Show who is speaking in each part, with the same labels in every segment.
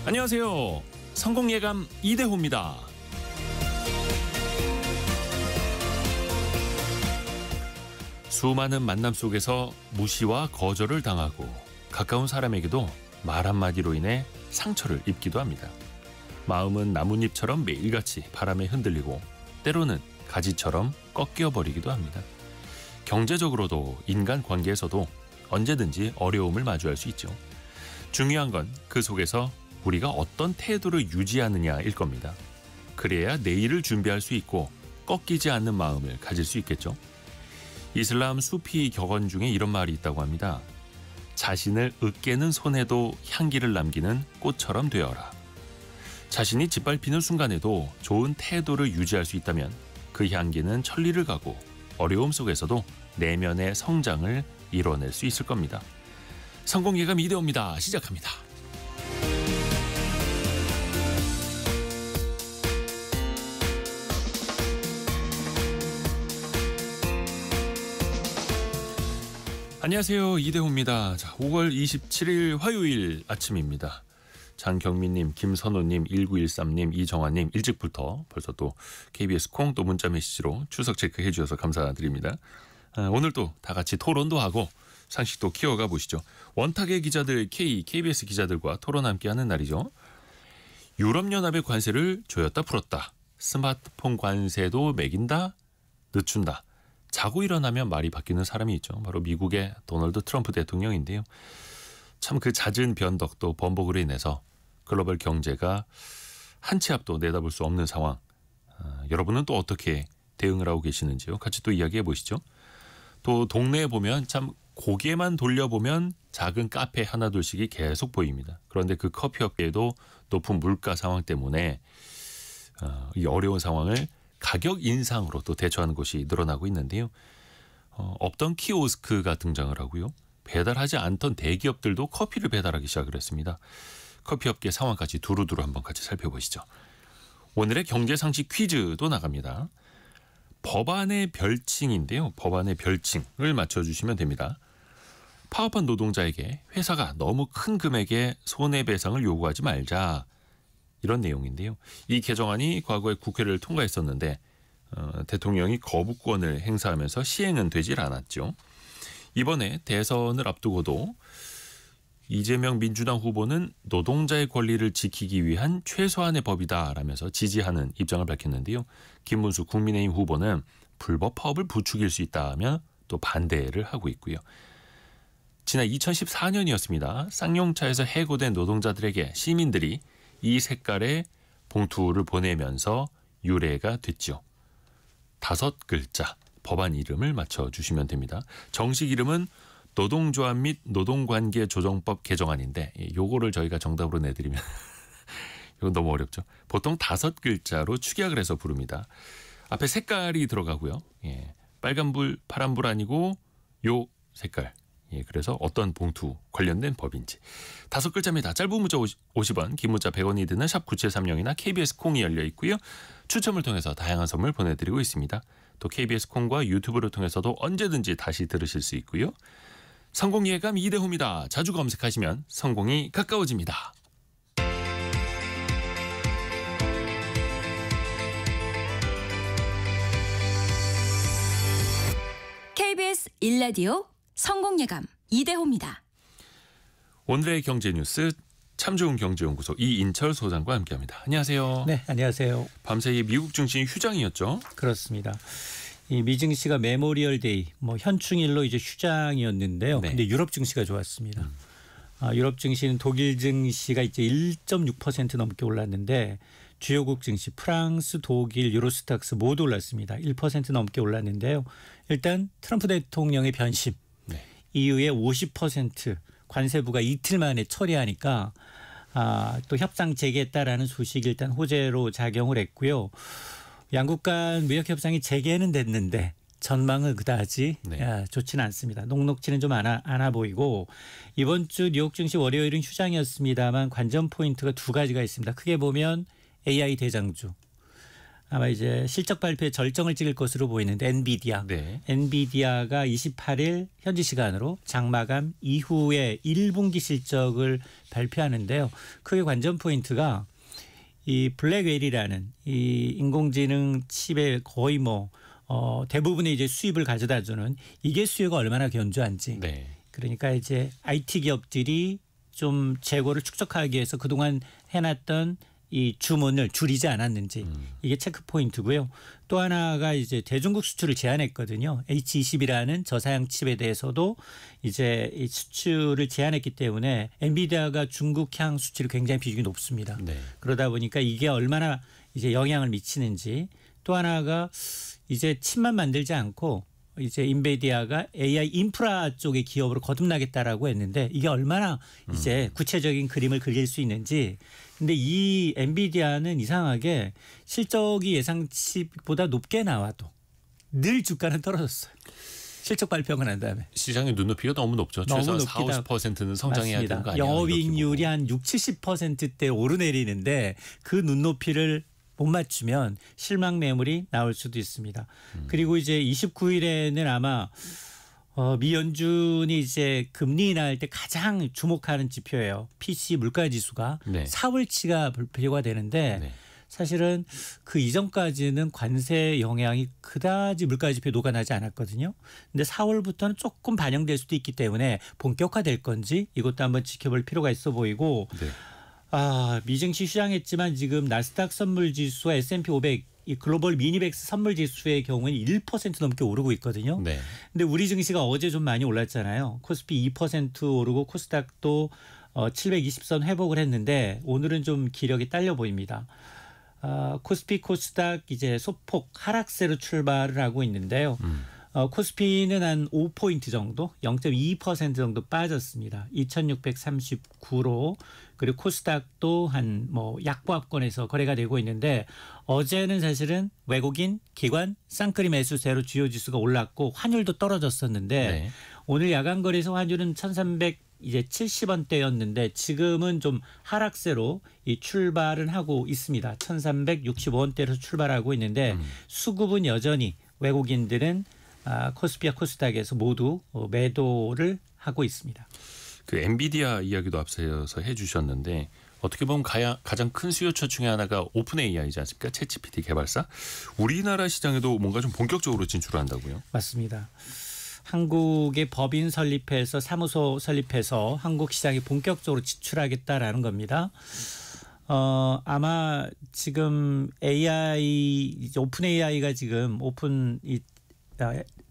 Speaker 1: 안녕하세요. 성공예감 이대호입니다. 수많은 만남 속에서 무시와 거절을 당하고 가까운 사람에게도 말 한마디로 인해 상처를 입기도 합니다. 마음은 나뭇잎처럼 매일같이 바람에 흔들리고 때로는 가지처럼 꺾여버리기도 합니다. 경제적으로도 인간관계에서도 언제든지 어려움을 마주할 수 있죠. 중요한 건 그 속에서 우리가 어떤 태도를 유지하느냐일 겁니다. 그래야 내일을 준비할 수 있고 꺾이지 않는 마음을 가질 수 있겠죠. 이슬람 수피 격언 중에 이런 말이 있다고 합니다. 자신을 으깨는 손에도 향기를 남기는 꽃처럼 되어라. 자신이 짓밟히는 순간에도 좋은 태도를 유지할 수 있다면 그 향기는 천리를 가고 어려움 속에서도 내면의 성장을 이뤄낼 수 있을 겁니다. 성공예감 이대호입니다. 시작합니다. 안녕하세요. 이대호입니다. 자, 5월 27일 화요일 아침입니다. 장경민님, 김선호님, 1913님, 이정환님 일찍부터 벌써 또 KBS 콩 또 문자 메시지로 출석 체크해 주셔서 감사드립니다. 오늘 또 다 같이 토론도 하고 상식도 키워가 보시죠. 원탁의 기자들 KBS 기자들과 토론 함께하는 날이죠. 유럽연합의 관세를 조였다 풀었다. 스마트폰 관세도 매긴다 늦춘다. 자고 일어나면 말이 바뀌는 사람이 있죠. 바로 미국의 도널드 트럼프 대통령인데요. 참 그 잦은 변덕도 번복으로 인해서 글로벌 경제가 한 치 앞도 내다볼 수 없는 상황. 여러분은 또 어떻게 대응을 하고 계시는지요? 같이 또 이야기해 보시죠. 또 동네에 보면 참 고개만 돌려보면 작은 카페 하나둘씩이 계속 보입니다. 그런데 그 커피업계에도 높은 물가 상황 때문에 이 어려운 상황을 가격 인상으로 또 대처하는 곳이 늘어나고 있는데요. 없던 키오스크가 등장을 하고요. 배달하지 않던 대기업들도 커피를 배달하기 시작을 했습니다. 커피업계 상황까지 두루두루 한번 같이 살펴보시죠. 오늘의 경제상식 퀴즈도 나갑니다. 법안의 별칭인데요. 법안의 별칭을 맞춰주시면 됩니다. 파업한 노동자에게 회사가 너무 큰 금액의 손해배상을 요구하지 말자. 이런 내용인데요. 이 개정안이 과거에 국회를 통과했었는데 대통령이 거부권을 행사하면서 시행은 되질 않았죠. 이번에 대선을 앞두고도 이재명 민주당 후보는 노동자의 권리를 지키기 위한 최소한의 법이다라면서 지지하는 입장을 밝혔는데요. 김문수 국민의힘 후보는 불법 파업을 부추길 수 있다며 또 반대를 하고 있고요. 지난 2014년이었습니다. 쌍용차에서 해고된 노동자들에게 시민들이 이 색깔의 봉투를 보내면서 유래가 됐죠. 5글자 법안 이름을 맞춰주시면 됩니다. 정식 이름은 노동조합 및 노동관계조정법 개정안인데 요거를 저희가 정답으로 내드리면 이건 너무 어렵죠. 보통 5글자로 축약을 해서 부릅니다. 앞에 색깔이 들어가고요. 빨간불, 파란불 아니고 요 색깔. 그래서 어떤 봉투 관련된 법인지. 5글자입니다. 짧은 문자 50원, 긴 문자 100원이 드는 샵 9730이나 KBS 콩이 열려 있고요. 추첨을 통해서 다양한 선물 보내드리고 있습니다. 또 KBS 콩과 유튜브를 통해서도 언제든지 다시 들으실 수 있고요. 성공예감 이대호입니다. 자주 검색하시면 성공이 가까워집니다.
Speaker 2: KBS 1라디오 성공예감 이대호입니다.
Speaker 1: 오늘의 경제뉴스 참 좋은 경제연구소 이인철 소장과 함께합니다. 안녕하세요.
Speaker 3: 네, 안녕하세요.
Speaker 1: 밤새 미 증시 휴장이었죠?
Speaker 3: 그렇습니다. 이 미 증시가 메모리얼 데이, 현충일로 이제 휴장이었는데요.
Speaker 1: 네.
Speaker 3: 근데 유럽 증시가 좋았습니다. 유럽 증시는 독일 증시가 이제 1.6% 넘게 올랐는데 주요국 증시 프랑스, 독일, 유로스탁스 모두 올랐습니다. 1% 넘게 올랐는데요. 일단 트럼프 대통령의 변심 이후에 50% 관세부가 이틀 만에 처리하니까 또 협상 재개했다라는 소식이 일단 호재로 작용을 했고요. 양국 간 무역 협상이 재개는 됐는데 전망은 그다지 좋지는 않습니다. 녹록지는 좀 않아 보이고 이번 주 뉴욕 증시 월요일은 휴장이었습니다만 관전 포인트가 두 가지가 있습니다. 크게 보면 AI 대장주 아마 이제 실적 발표에 절정을 찍을 것으로 보이는데 엔비디아.
Speaker 1: 네.
Speaker 3: 엔비디아가 28일 현지 시간으로 장마감 이후에 1분기 실적을 발표하는데요. 크게 관전 포인트가 이 블랙웰이라는 이 인공지능 칩의 거의 대부분의 이제 수입을 가져다주는 이게 수요가 얼마나 견조한지.
Speaker 1: 네.
Speaker 3: 그러니까 이제 IT 기업들이 좀 재고를 축적하기 위해서 그동안 해놨던 이 주문을 줄이지 않았는지 이게 체크 포인트고요. 또 하나가 이제 대중국 수출을 제한했거든요. H20이라는 저사양 칩에 대해서도 이제 이 수출을 제한했기 때문에 엔비디아가 중국향 수출이 굉장히 비중이 높습니다.
Speaker 1: 네.
Speaker 3: 그러다 보니까 이게 얼마나 이제 영향을 미치는지. 또 하나가 이제 칩만 만들지 않고 이제 인베디아가 AI 인프라 쪽의 기업으로 거듭나겠다라고 했는데 이게 얼마나 이제 구체적인 그림을 그릴 수 있는지. 근데 이 엔비디아는 이상하게 실적이 예상치보다 높게 나와도 늘 주가는 떨어졌어요. 실적 발표가 난 다음에.
Speaker 1: 시장의 눈높이가 너무 높죠.
Speaker 3: 너무
Speaker 1: 최소한
Speaker 3: 높기다.
Speaker 1: 40~50%는 성장해야 되는 거 아니에요?
Speaker 3: 영업이익률이 한 60~70%대 오르내리는데 그 눈높이를 못 맞추면 실망 매물이 나올 수도 있습니다. 그리고 이제 29일에는 아마 미 연준이 이제 금리 인하할 때 가장 주목하는 지표예요. PC 물가 지수가
Speaker 1: 네.
Speaker 3: 4월치가 발표가 되는데
Speaker 1: 네.
Speaker 3: 사실은 그 이전까지는 관세 영향이 그다지 물가 지표에 녹아나지 않았거든요. 근데 4월부터는 조금 반영될 수도 있기 때문에 본격화될 건지 이것도 한번 지켜볼 필요가 있어 보이고
Speaker 1: 네.
Speaker 3: 미증시 시장했지만 지금 나스닥 선물 지수와 S&P 500 이 글로벌 미니백스 선물 지수의 경우에는 1% 넘게 오르고 있거든요.
Speaker 1: 네.
Speaker 3: 근데 우리 증시가 어제 좀 많이 올랐잖아요. 코스피 2% 오르고 코스닥도 720선 회복을 했는데 오늘은 좀 기력이 딸려 보입니다. 코스피 코스닥 이제 소폭 하락세로 출발을 하고 있는데요. 코스피는 한 5포인트 정도, 0.2% 정도 빠졌습니다. 2639로. 그리고 코스닥도 한 약보합권에서 거래가 되고 있는데 어제는 사실은 외국인, 기관, 쌍끌이 매수세로 주요 지수가 올랐고 환율도 떨어졌었는데
Speaker 1: 네.
Speaker 3: 오늘 야간 거래소 환율은 1,370원대였는데 지금은 좀 하락세로 이 출발은 하고 있습니다. 1,365원대로 출발하고 있는데 수급은 여전히 외국인들은 코스피와 코스닥에서 모두 매도를 하고 있습니다.
Speaker 1: 그 엔비디아 이야기도 앞서서 해주셨는데 어떻게 보면 가장 큰 수요처 중에 하나가 오픈 AI이지 않습니까? 챗GPT 개발사. 우리나라 시장에도 뭔가 좀 본격적으로 진출한다고요?
Speaker 3: 맞습니다. 한국의 법인 설립해서 사무소 설립해서 한국 시장에 본격적으로 진출하겠다라는 겁니다. 아마 지금 오픈 AI가 지금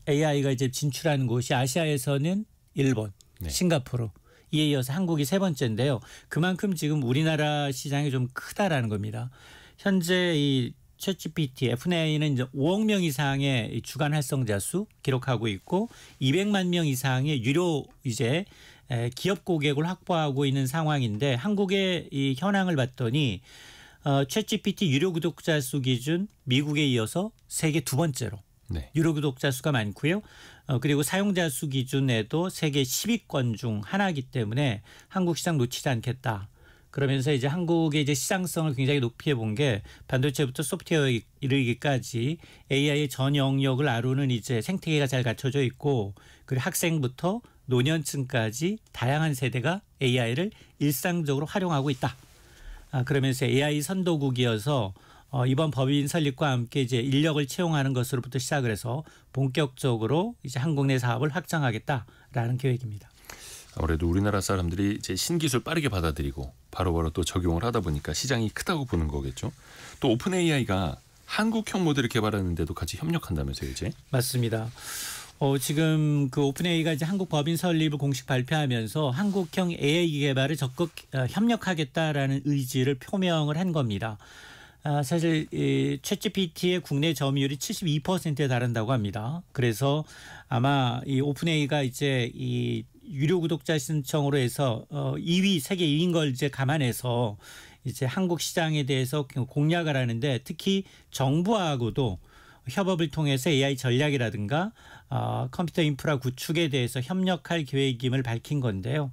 Speaker 3: AI가 이제 진출하는 곳이 아시아에서는 일본,
Speaker 1: 네.
Speaker 3: 싱가포르 이에 이어서 한국이 세 번째인데요. 그만큼 지금 우리나라 시장이 좀 크다라는 겁니다. 현재 이 챗GPT, FNA는 이제 5억 명 이상의 주간 활성자 수 기록하고 있고 200만 명 이상의 유료 이제 기업 고객을 확보하고 있는 상황인데 한국의 이 현황을 봤더니 챗GPT 유료 구독자 수 기준 미국에 이어서 세계 두 번째로
Speaker 1: 네.
Speaker 3: 유료 구독자 수가 많고요. 그리고 사용자 수 기준에도 세계 10위권 중 하나이기 때문에 한국 시장 놓치지 않겠다. 그러면서 이제 한국의 이제 시장성을 굉장히 높이 해본 게 반도체부터 소프트웨어에 이르기까지 AI의 전 영역을 아우르는 이제 생태계가 잘 갖춰져 있고 그리고 학생부터 노년층까지 다양한 세대가 AI를 일상적으로 활용하고 있다. 그러면서 AI 선도국이어서 이번 법인 설립과 함께 이제 인력을 채용하는 것으로부터 시작을 해서 본격적으로 이제 한국 내 사업을 확장하겠다라는 계획입니다.
Speaker 1: 아무래도 우리나라 사람들이 이제 신기술 빠르게 받아들이고 바로바로 또 적용을 하다 보니까 시장이 크다고 보는 거겠죠. 또 오픈 AI가 한국형 모델을 개발하는데도 같이 협력한다면서요, 이제?
Speaker 3: 맞습니다. 지금 그 오픈 AI가 이제 한국 법인 설립을 공식 발표하면서 한국형 AI 개발을 적극 협력하겠다라는 의지를 표명을 한 겁니다. 사실 이 챗GPT의 국내 점유율이 72%에 달한다고 합니다. 그래서 아마 이 오픈AI가 이제 이 유료 구독자 신청으로 해서 2위 세계 2위인 걸 이제 감안해서 이제 한국 시장에 대해서 공략을 하는데 특히 정부하고도 협업을 통해서 AI 전략이라든가 컴퓨터 인프라 구축에 대해서 협력할 계획임을 밝힌 건데요.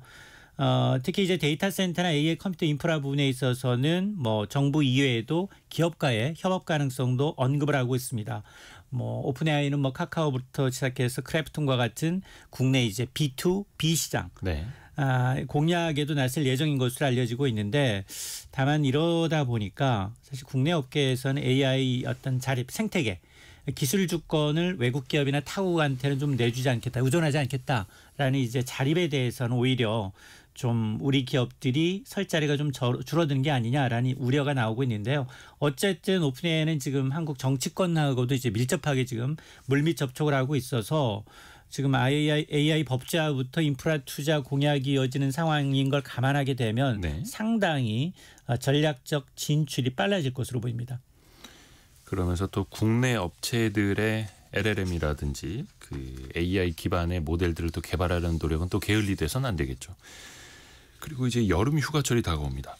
Speaker 3: 특히 이제 데이터 센터나 AI 컴퓨터 인프라 부분에 있어서는 뭐 정부 이외에도 기업과의 협업 가능성도 언급을 하고 있습니다. 뭐 오픈AI는 뭐 카카오부터 시작해서 크래프톤과 같은 국내 이제 B2B 시장
Speaker 1: 네.
Speaker 3: 공략에도 나설 예정인 것으로 알려지고 있는데 다만 이러다 보니까 사실 국내 업계에서는 AI 어떤 자립 생태계 기술 주권을 외국 기업이나 타국한테는 좀 내주지 않겠다, 의존하지 않겠다라는 이제 자립에 대해서는 오히려 좀 우리 기업들이 설 자리가 좀 줄어드는 게 아니냐라는 우려가 나오고 있는데요. 어쨌든 오픈AI는 지금 한국 정치권하고도 이제 밀접하게 지금 물밑 접촉을 하고 있어서 지금 AI 법제화부터 인프라 투자 공약이 이어지는 상황인 걸 감안하게 되면
Speaker 1: 네.
Speaker 3: 상당히 전략적 진출이 빨라질 것으로 보입니다.
Speaker 1: 그러면서 또 국내 업체들의 LLM이라든지 그 AI 기반의 모델들을 또 개발하려는 노력은 또 게을리 돼서는 안 되겠죠. 그리고 이제 여름 휴가철이 다가옵니다.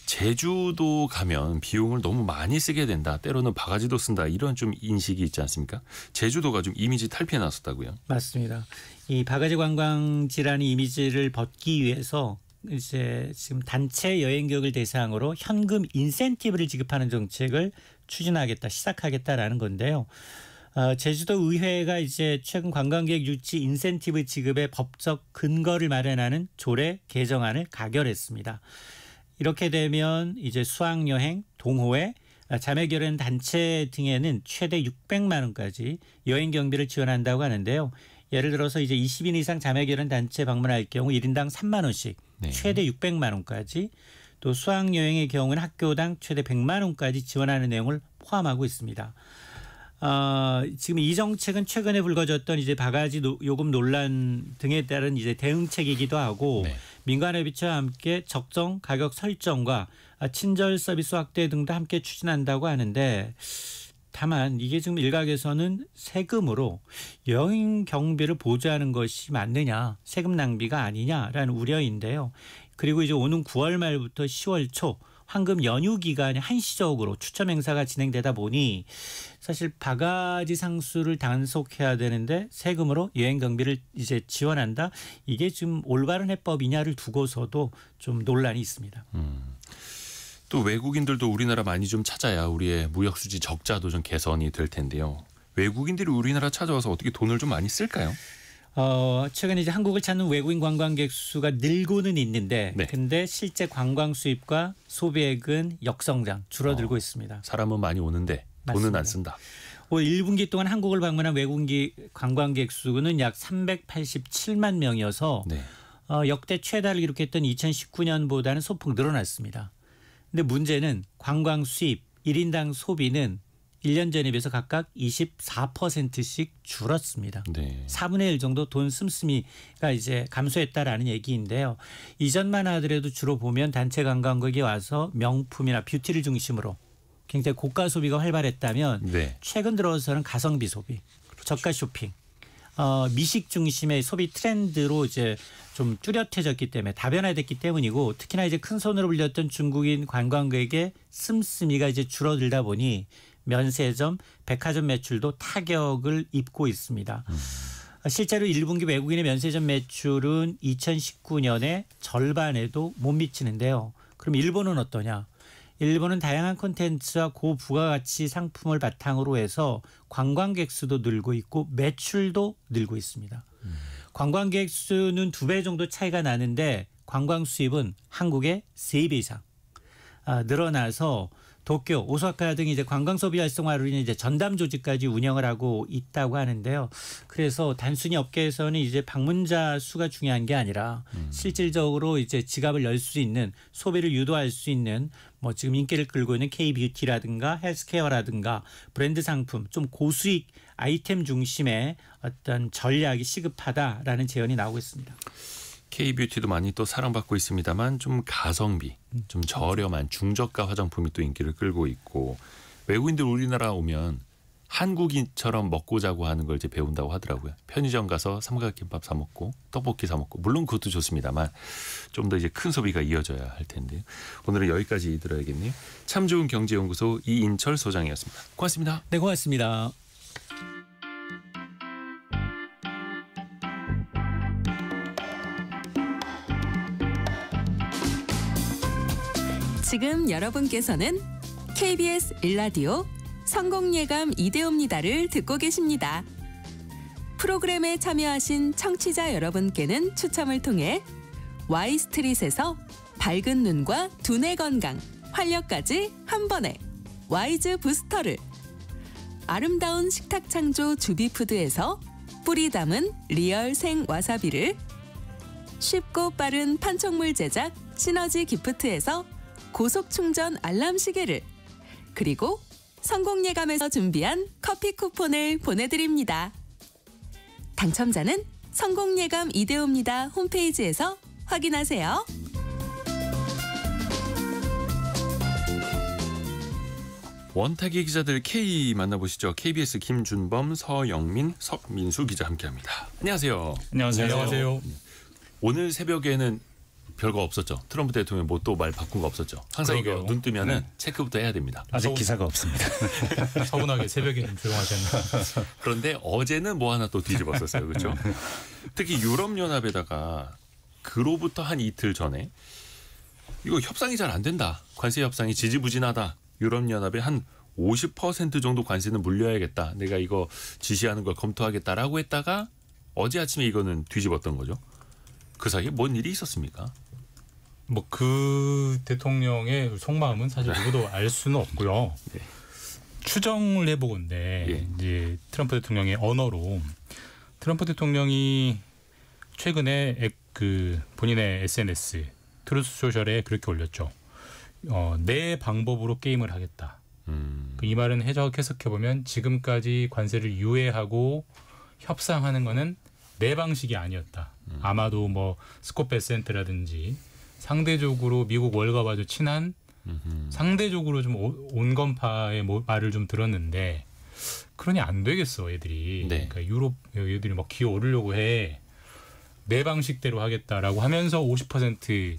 Speaker 1: 제주도 가면 비용을 너무 많이 쓰게 된다. 때로는 바가지도 쓴다. 이런 좀 인식이 있지 않습니까? 제주도가 좀 이미지 탈피해 놨었다고요.
Speaker 3: 맞습니다. 이 바가지 관광지라는 이미지를 벗기 위해서 이제 지금 단체 여행 객을 대상으로 현금 인센티브를 지급하는 정책을 추진하겠다, 시작하겠다라는 건데요. 제주도 의회가 이제 최근 관광객 유치 인센티브 지급의 법적 근거를 마련하는 조례 개정안을 가결했습니다. 이렇게 되면 이제 수학여행, 동호회, 자매결연 단체 등에는 최대 600만 원까지 여행 경비를 지원한다고 하는데요. 예를 들어서 이제 20인 이상 자매결연 단체 방문할 경우 1인당 3만 원씩
Speaker 1: 네.
Speaker 3: 최대 600만 원까지 또 수학여행의 경우는 학교당 최대 100만 원까지 지원하는 내용을 포함하고 있습니다. 지금 이 정책은 최근에 불거졌던 이제 바가지 요금 논란 등에 따른 이제 대응책이기도 하고
Speaker 1: 네.
Speaker 3: 민간협의체와 함께 적정 가격 설정과 친절 서비스 확대 등도 함께 추진한다고 하는데 다만 이게 지금 일각에서는 세금으로 여행 경비를 보조하는 것이 맞느냐, 세금 낭비가 아니냐라는 우려인데요. 그리고 이제 오는 9월 말부터 10월 초 황금 연휴 기간에 한시적으로 추첨 행사가 진행되다 보니 사실 바가지 상수를 단속해야 되는데 세금으로 여행 경비를 이제 지원한다. 이게 지금 올바른 해법이냐를 두고서도 좀 논란이 있습니다.
Speaker 1: 또 외국인들도 우리나라 많이 좀 찾아야 우리의 무역 수지 적자도 좀 개선이 될 텐데요. 외국인들이 우리나라 찾아와서 어떻게 돈을 좀 많이 쓸까요?
Speaker 3: 최근에 이제 한국을 찾는 외국인 관광객 수가 늘고는 있는데
Speaker 1: 네.
Speaker 3: 근데 실제 관광 수입과 소비액은 역성장 줄어들고 있습니다.
Speaker 1: 사람은 많이 오는데 돈은
Speaker 3: 맞습니다.
Speaker 1: 안 쓴다.
Speaker 3: 올 1분기 동안 한국을 방문한 외국인 관광객 수는 약 387만 명이어서
Speaker 1: 네.
Speaker 3: 역대 최다를 기록했던 2019년보다는 소폭 늘어났습니다. 근데 문제는 관광 수입 1인당 소비는 1년 전에 비해서 각각 24%씩 줄었습니다.
Speaker 1: 네.
Speaker 3: 4분의 1 정도 돈 씀씀이가 이제 감소했다라는 얘기인데요. 이전만 하더라도 주로 보면 단체 관광객이 와서 명품이나 뷰티를 중심으로 굉장히 고가 소비가 활발했다면
Speaker 1: 네.
Speaker 3: 최근 들어서는 가성비 소비, 저가 쇼핑, 미식 중심의 소비 트렌드로 이제 좀 뚜렷해졌기 때문에 다변화됐기 때문이고 특히나 이제 큰 손으로 불렸던 중국인 관광객의 씀씀이가 이제 줄어들다 보니 면세점, 백화점 매출도 타격을 입고 있습니다. 실제로 1분기 외국인의 면세점 매출은 2019년의 절반에도 못 미치는데요. 그럼 일본은 어떠냐? 일본은 다양한 콘텐츠와 고부가가치 상품을 바탕으로 해서 관광객 수도 늘고 있고 매출도 늘고 있습니다. 관광객 수는 2배 정도 차이가 나는데 관광 수입은 한국의 3배 이상 늘어나서 도쿄, 오사카 등 이제 관광 소비 활성화로 인해 이제 전담 조직까지 운영을 하고 있다고 하는데요. 그래서 단순히 업계에서는 이제 방문자 수가 중요한 게 아니라 실질적으로 이제 지갑을 열 수 있는 소비를 유도할 수 있는 뭐 지금 인기를 끌고 있는 K-뷰티라든가 헬스케어라든가 브랜드 상품 좀 고수익 아이템 중심의 어떤 전략이 시급하다라는 제언이 나오고 있습니다.
Speaker 1: K-뷰티도 많이 또 사랑받고 있습니다만 좀 가성비, 좀 저렴한 중저가 화장품이 또 인기를 끌고 있고 외국인들 우리나라 오면 한국인처럼 먹고 자고 하는 걸 이제 배운다고 하더라고요. 편의점 가서 삼각김밥 사 먹고 떡볶이 사 먹고 물론 그것도 좋습니다만 좀 더 이제 큰 소비가 이어져야 할 텐데 오늘은 여기까지 들어야겠네요. 참 좋은 경제연구소 이인철 소장이었습니다. 고맙습니다.
Speaker 3: 네, 고맙습니다.
Speaker 4: 지금 여러분께서는 KBS 일라디오 성공예감 이대호입니다를 듣고 계십니다. 프로그램에 참여하신 청취자 여러분께는 추첨을 통해 Y스트릿에서 밝은 눈과 두뇌 건강, 활력까지 한 번에 와이즈 부스터를, 아름다운 식탁 창조 주비푸드에서 뿌리 담은 리얼 생 와사비를, 쉽고 빠른 판촉물 제작 시너지 기프트에서 고속 충전 알람 시계를, 그리고 성공예감에서 준비한 커피 쿠폰을 보내드립니다. 당첨자는 성공예감 이대호입니다 홈페이지에서 확인하세요.
Speaker 1: 원탁의 기자들 K 만나보시죠. KBS 김준범, 서영민, 석민수 기자 함께합니다. 안녕하세요.
Speaker 5: 안녕하세요.
Speaker 1: 오늘 새벽에는 별거 없었죠. 트럼프 대통령 뭐 또 말 바꾼 거 없었죠. 항상 이거
Speaker 5: 그러게요.
Speaker 1: 눈 뜨면은 체크부터 해야 됩니다.
Speaker 6: 아직 기사가 없습니다.
Speaker 5: 서운하게 새벽에 좀 조용하셨네요.
Speaker 1: 그런데 어제는 뭐 하나 또 뒤집었었어요. 그렇죠? 특히 유럽연합에다가 그로부터 한 이틀 전에 이거 협상이 잘 안 된다. 관세 협상이 지지부진하다. 유럽연합에 한 50% 정도 관세는 물려야겠다. 내가 이거 지시하는 걸 검토하겠다라고 했다가 어제 아침에 이거는 뒤집었던 거죠. 그 사이에 뭔 일이 있었습니까?
Speaker 5: 뭐 그 대통령의 속마음은 사실 누구도 알 수는 없고요.
Speaker 1: 네.
Speaker 5: 추정을 해보건데
Speaker 1: 예.
Speaker 5: 이제 트럼프 대통령의 언어로 트럼프 대통령이 최근에 그 본인의 SNS 트루스 소셜에 그렇게 올렸죠. 내 방법으로 게임을 하겠다. 이 말은 해석해 보면 지금까지 관세를 유예하고 협상하는 거는 내 방식이 아니었다. 아마도 뭐 스콧 베센트라든지 상대적으로 미국 월가와도 친한 상대적으로 좀 온건파의 말을 좀 들었는데 그러니 안 되겠어 애들이.
Speaker 1: 네.
Speaker 5: 그러니까 유럽 애들이 막 기어 오르려고 해. 내 방식대로 하겠다라고 하면서 50%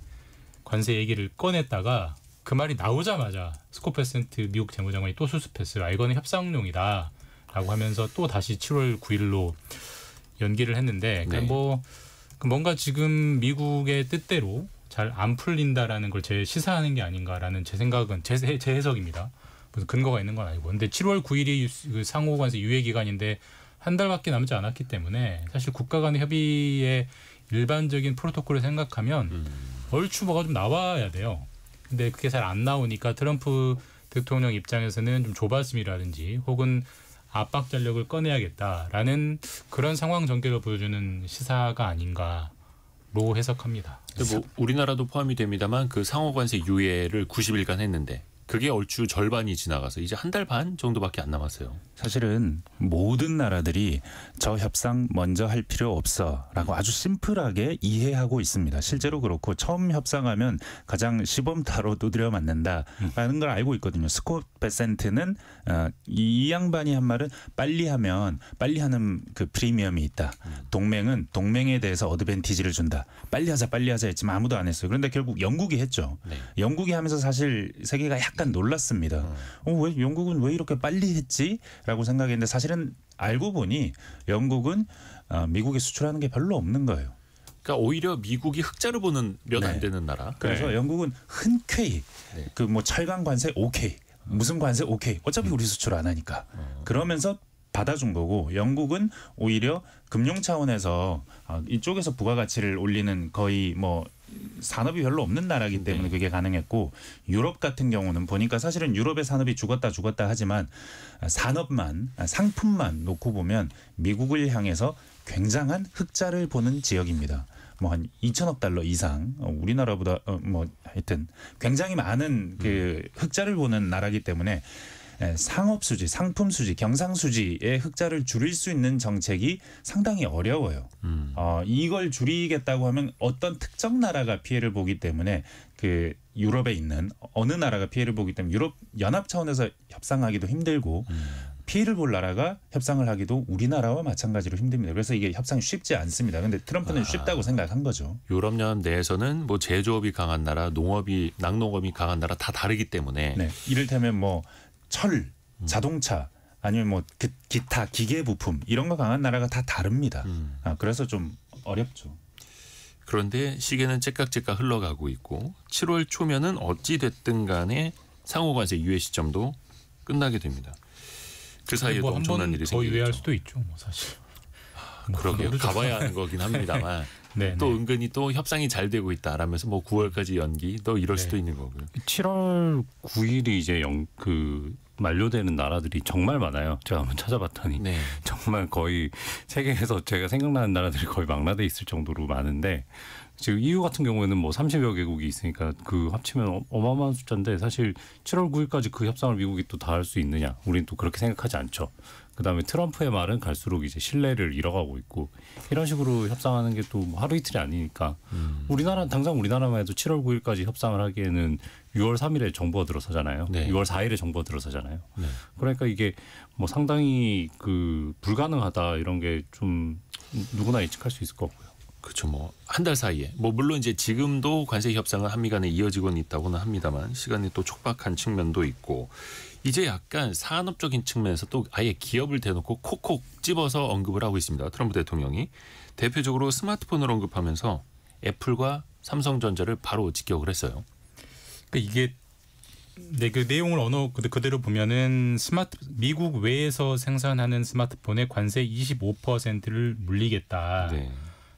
Speaker 5: 관세 얘기를 꺼냈다가 그 말이 나오자마자 스콧 베센트 미국 재무장관이 또 수습했어요. 이거는 협상용이다라고 하면서 또 다시 7월 9일로 연기를 했는데
Speaker 1: 네.
Speaker 5: 뭐 뭔가 지금 미국의 뜻대로 잘 안 풀린다라는 걸 시사하는 게 아닌가라는 제 생각은 제 해석입니다. 무슨 근거가 있는 건 아니고. 근데 7월 9일이 그 상호관세 유예 기간인데 한 달밖에 남지 않았기 때문에 사실 국가 간의 협의의 일반적인 프로토콜을 생각하면 얼추 뭐가 좀 나와야 돼요. 근데 그게 잘 안 나오니까 트럼프 대통령 입장에서는 좀 조바심이라든지 혹은 압박 전력을 꺼내야겠다라는 그런 상황 전개를 보여주는 시사가 아닌가로 해석합니다.
Speaker 1: 뭐 우리나라도 포함이 됩니다만 그 상호관세 유예를 90일간 했는데 그게 얼추 절반이 지나가서 이제 한 달 반 정도밖에 안 남았어요.
Speaker 6: 사실은 모든 나라들이 저 협상 먼저 할 필요 없어라고 아주 심플하게 이해하고 있습니다. 실제로 그렇고 처음 협상하면 가장 시범타로 두드려 맞는다라는 걸 알고 있거든요. 스콧 베센트는 이 양반이 한 말은 빨리 하면 빨리 하는 그 프리미엄이 있다. 동맹은 동맹에 대해서 어드밴티지를 준다. 빨리 하자 했지만 아무도 안 했어요. 그런데 결국 영국이 했죠.
Speaker 1: 네.
Speaker 6: 영국이 하면서 사실 세계가 약간 놀랐습니다. 왜 영국은 왜 이렇게 빨리 했지? 라고 생각했는데 사실은 알고 보니 영국은 미국에 수출하는 게 별로 없는 거예요.
Speaker 1: 그러니까 오히려 미국이 흑자를 보는 몇 안 되는 나라.
Speaker 6: 그래서 영국은 흔쾌히
Speaker 1: 네.
Speaker 6: 그 뭐 철강 관세 오케이, 무슨 관세 오케이. 어차피 우리 수출 안 하니까. 그러면서 받아준 거고 영국은 오히려 금융 차원에서 이쪽에서 부가가치를 올리는 거의 뭐 산업이 별로 없는 나라이기 때문에 그게 가능했고 유럽 같은 경우는 보니까 사실은 유럽의 산업이 죽었다 하지만 산업만 상품만 놓고 보면 미국을 향해서 굉장한 흑자를 보는 지역입니다. 뭐 한 2천억 달러 이상 우리나라보다 뭐 하여튼 굉장히 많은 그 흑자를 보는 나라이기 때문에 상업 수지, 상품 수지, 경상 수지의 흑자를 줄일 수 있는 정책이 상당히 어려워요. 이걸 줄이겠다고 하면 어떤 특정 나라가 피해를 보기 때문에 그 유럽에 있는 어느 나라가 피해를 보기 때문에 유럽 연합 차원에서 협상하기도 힘들고 피해를 볼 나라가 협상을 하기도 우리나라와 마찬가지로 힘듭니다. 그래서 이게 협상이 쉽지 않습니다. 그런데 트럼프는 쉽다고 생각한 거죠.
Speaker 1: 유럽연합 내에서는 뭐 제조업이 강한 나라, 낙농업이 강한 나라 다 다르기 때문에
Speaker 6: 네, 이를테면 뭐 철, 자동차 아니면 뭐 기타 기계 부품 이런 거 강한 나라가 다 다릅니다. 그래서 좀 어렵죠.
Speaker 1: 그런데 시계는 째깍째깍 흘러가고 있고 7월 초면은 어찌 됐든 간에 상호관세 유예 시점도 끝나게 됩니다. 그 사이에도 엄청난 일이
Speaker 5: 더 유예할
Speaker 1: 생기겠죠.
Speaker 5: 수도 있죠. 뭐 사실.
Speaker 1: 그러게요.
Speaker 5: 모르죠.
Speaker 1: 가봐야 하는 거긴 합니다만
Speaker 5: 네,
Speaker 1: 또
Speaker 5: 네.
Speaker 1: 은근히 또 협상이 잘 되고 있다라면서 뭐 9월까지 연기 또 이럴
Speaker 5: 네.
Speaker 1: 수도 있는 거고요.
Speaker 7: 7월 9일이 이제 만료되는 나라들이 정말 많아요. 제가 한번 찾아봤더니
Speaker 1: 네.
Speaker 7: 정말 거의 세계에서 제가 생각나는 나라들이 거의 망라돼 있을 정도로 많은데 지금 EU 같은 경우에는 뭐 30여 개국이 있으니까 그 합치면 어마어마한 숫자인데 사실 7월 9일까지 그 협상을 미국이 또 다 할 수 있느냐? 우리는 또 그렇게 생각하지 않죠. 그다음에 트럼프의 말은 갈수록 이제 신뢰를 잃어가고 있고 이런 식으로 협상하는 게 또 하루 이틀이 아니니까 당장 우리나라만 해도 7월 9일까지 협상을 하기에는 6월 3일에 정부가 들어서잖아요.
Speaker 1: 네.
Speaker 7: 6월 4일에 정부가 들어서잖아요.
Speaker 1: 네.
Speaker 7: 그러니까 이게 뭐 상당히 불가능하다 이런 게 좀 누구나 예측할 수 있을 것 같고요.
Speaker 1: 그렇죠. 뭐 한 달 사이에 뭐 물론 이제 지금도 관세 협상은 한미 간에 이어지고는 있다고는 합니다만 시간이 또 촉박한 측면도 있고 이제 약간 산업적인 측면에서 또 아예 기업을 대놓고 콕콕 집어서 언급을 하고 있습니다. 트럼프 대통령이 대표적으로 스마트폰을 언급하면서 애플과 삼성전자를 바로 직격을 했어요.
Speaker 5: 그러니까 이게 그 내용을 언어 그대로 보면은 미국 외에서 생산하는 스마트폰에 관세 25%를 물리겠다는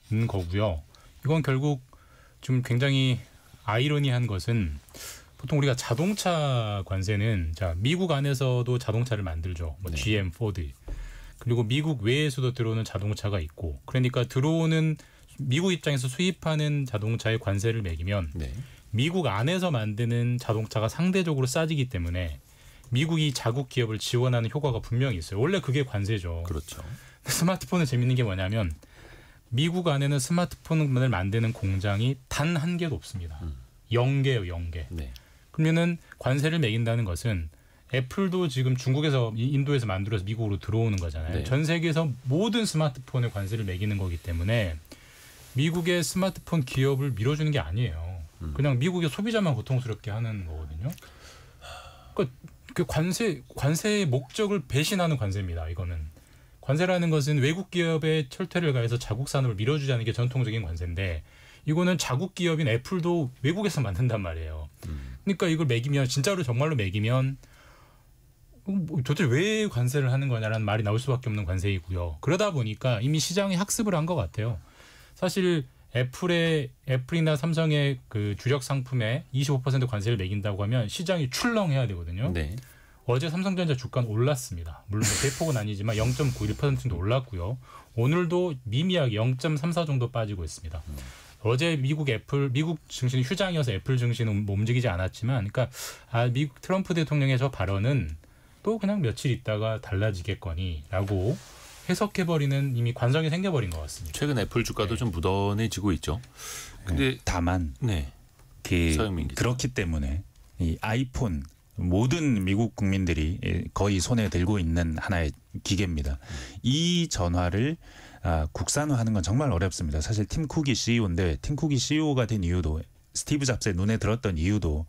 Speaker 1: 네.
Speaker 5: 거고요. 이건 결국 좀 굉장히 아이러니한 것은 보통 우리가 자동차 관세는 미국 안에서도 자동차를 만들죠. 뭐
Speaker 1: 네.
Speaker 5: GM, 포드. 그리고 미국 외에서도 들어오는 자동차가 있고 그러니까 들어오는 미국 입장에서 수입하는 자동차에 관세를 매기면
Speaker 1: 네.
Speaker 5: 미국 안에서 만드는 자동차가 상대적으로 싸지기 때문에 미국이 자국 기업을 지원하는 효과가 분명히 있어요. 원래 그게 관세죠.
Speaker 1: 그렇죠.
Speaker 5: 스마트폰은 재밌는 게 뭐냐면 미국 안에는 스마트폰을 만드는 공장이 단 한 개도 없습니다. 0개예요, 0개.
Speaker 1: 네.
Speaker 5: 그러면은 관세를 매긴다는 것은 애플도 지금 중국에서 인도에서 만들어서 미국으로 들어오는 거잖아요.
Speaker 1: 네.
Speaker 5: 전 세계에서 모든 스마트폰에 관세를 매기는 거기 때문에 미국의 스마트폰 기업을 밀어주는 게 아니에요. 그냥 미국의 소비자만 고통스럽게 하는 거거든요. 그러니까 그 관세의 목적을 배신하는 관세입니다. 이거는 관세라는 것은 외국 기업의 철퇴를 가해서 자국 산업을 밀어주자는 게 전통적인 관세인데 이거는 자국 기업인 애플도 외국에서 만든단 말이에요. 그러니까 이걸 매기면 진짜로 정말로 매기면 도대체 왜 관세를 하는 거냐라는 말이 나올 수밖에 없는 관세이고요. 그러다 보니까 이미 시장이 학습을 한 것 같아요. 사실 애플이나 삼성의 그 주력 상품에 25% 관세를 매긴다고 하면 시장이 출렁해야 되거든요.
Speaker 1: 네.
Speaker 5: 어제 삼성전자 주가는 올랐습니다. 물론 대폭은 아니지만 0.91% 정도 올랐고요. 오늘도 미미하게 0.34 정도 빠지고 있습니다. 어제 미국 증시는 휴장이어서 애플 증시는 뭐 움직이지 않았지만, 그러니까 미국 트럼프 대통령의 저 발언은 또 그냥 며칠 있다가 달라지겠거니라고 해석해버리는 이미 관성이 생겨버린 것 같습니다.
Speaker 1: 최근 애플 주가도
Speaker 5: 네.
Speaker 1: 좀 무던해지고 있죠. 근데
Speaker 6: 다만
Speaker 1: 네. 서영민 기자.
Speaker 6: 그렇기 때문에 이 아이폰 모든 미국 국민들이 거의 손에 들고 있는 하나의 기계입니다. 이 전화를 국산화하는 건 정말 어렵습니다. 사실 팀 쿡이 CEO인데 팀 쿡이 CEO가 된 이유도 스티브 잡스의 눈에 들었던 이유도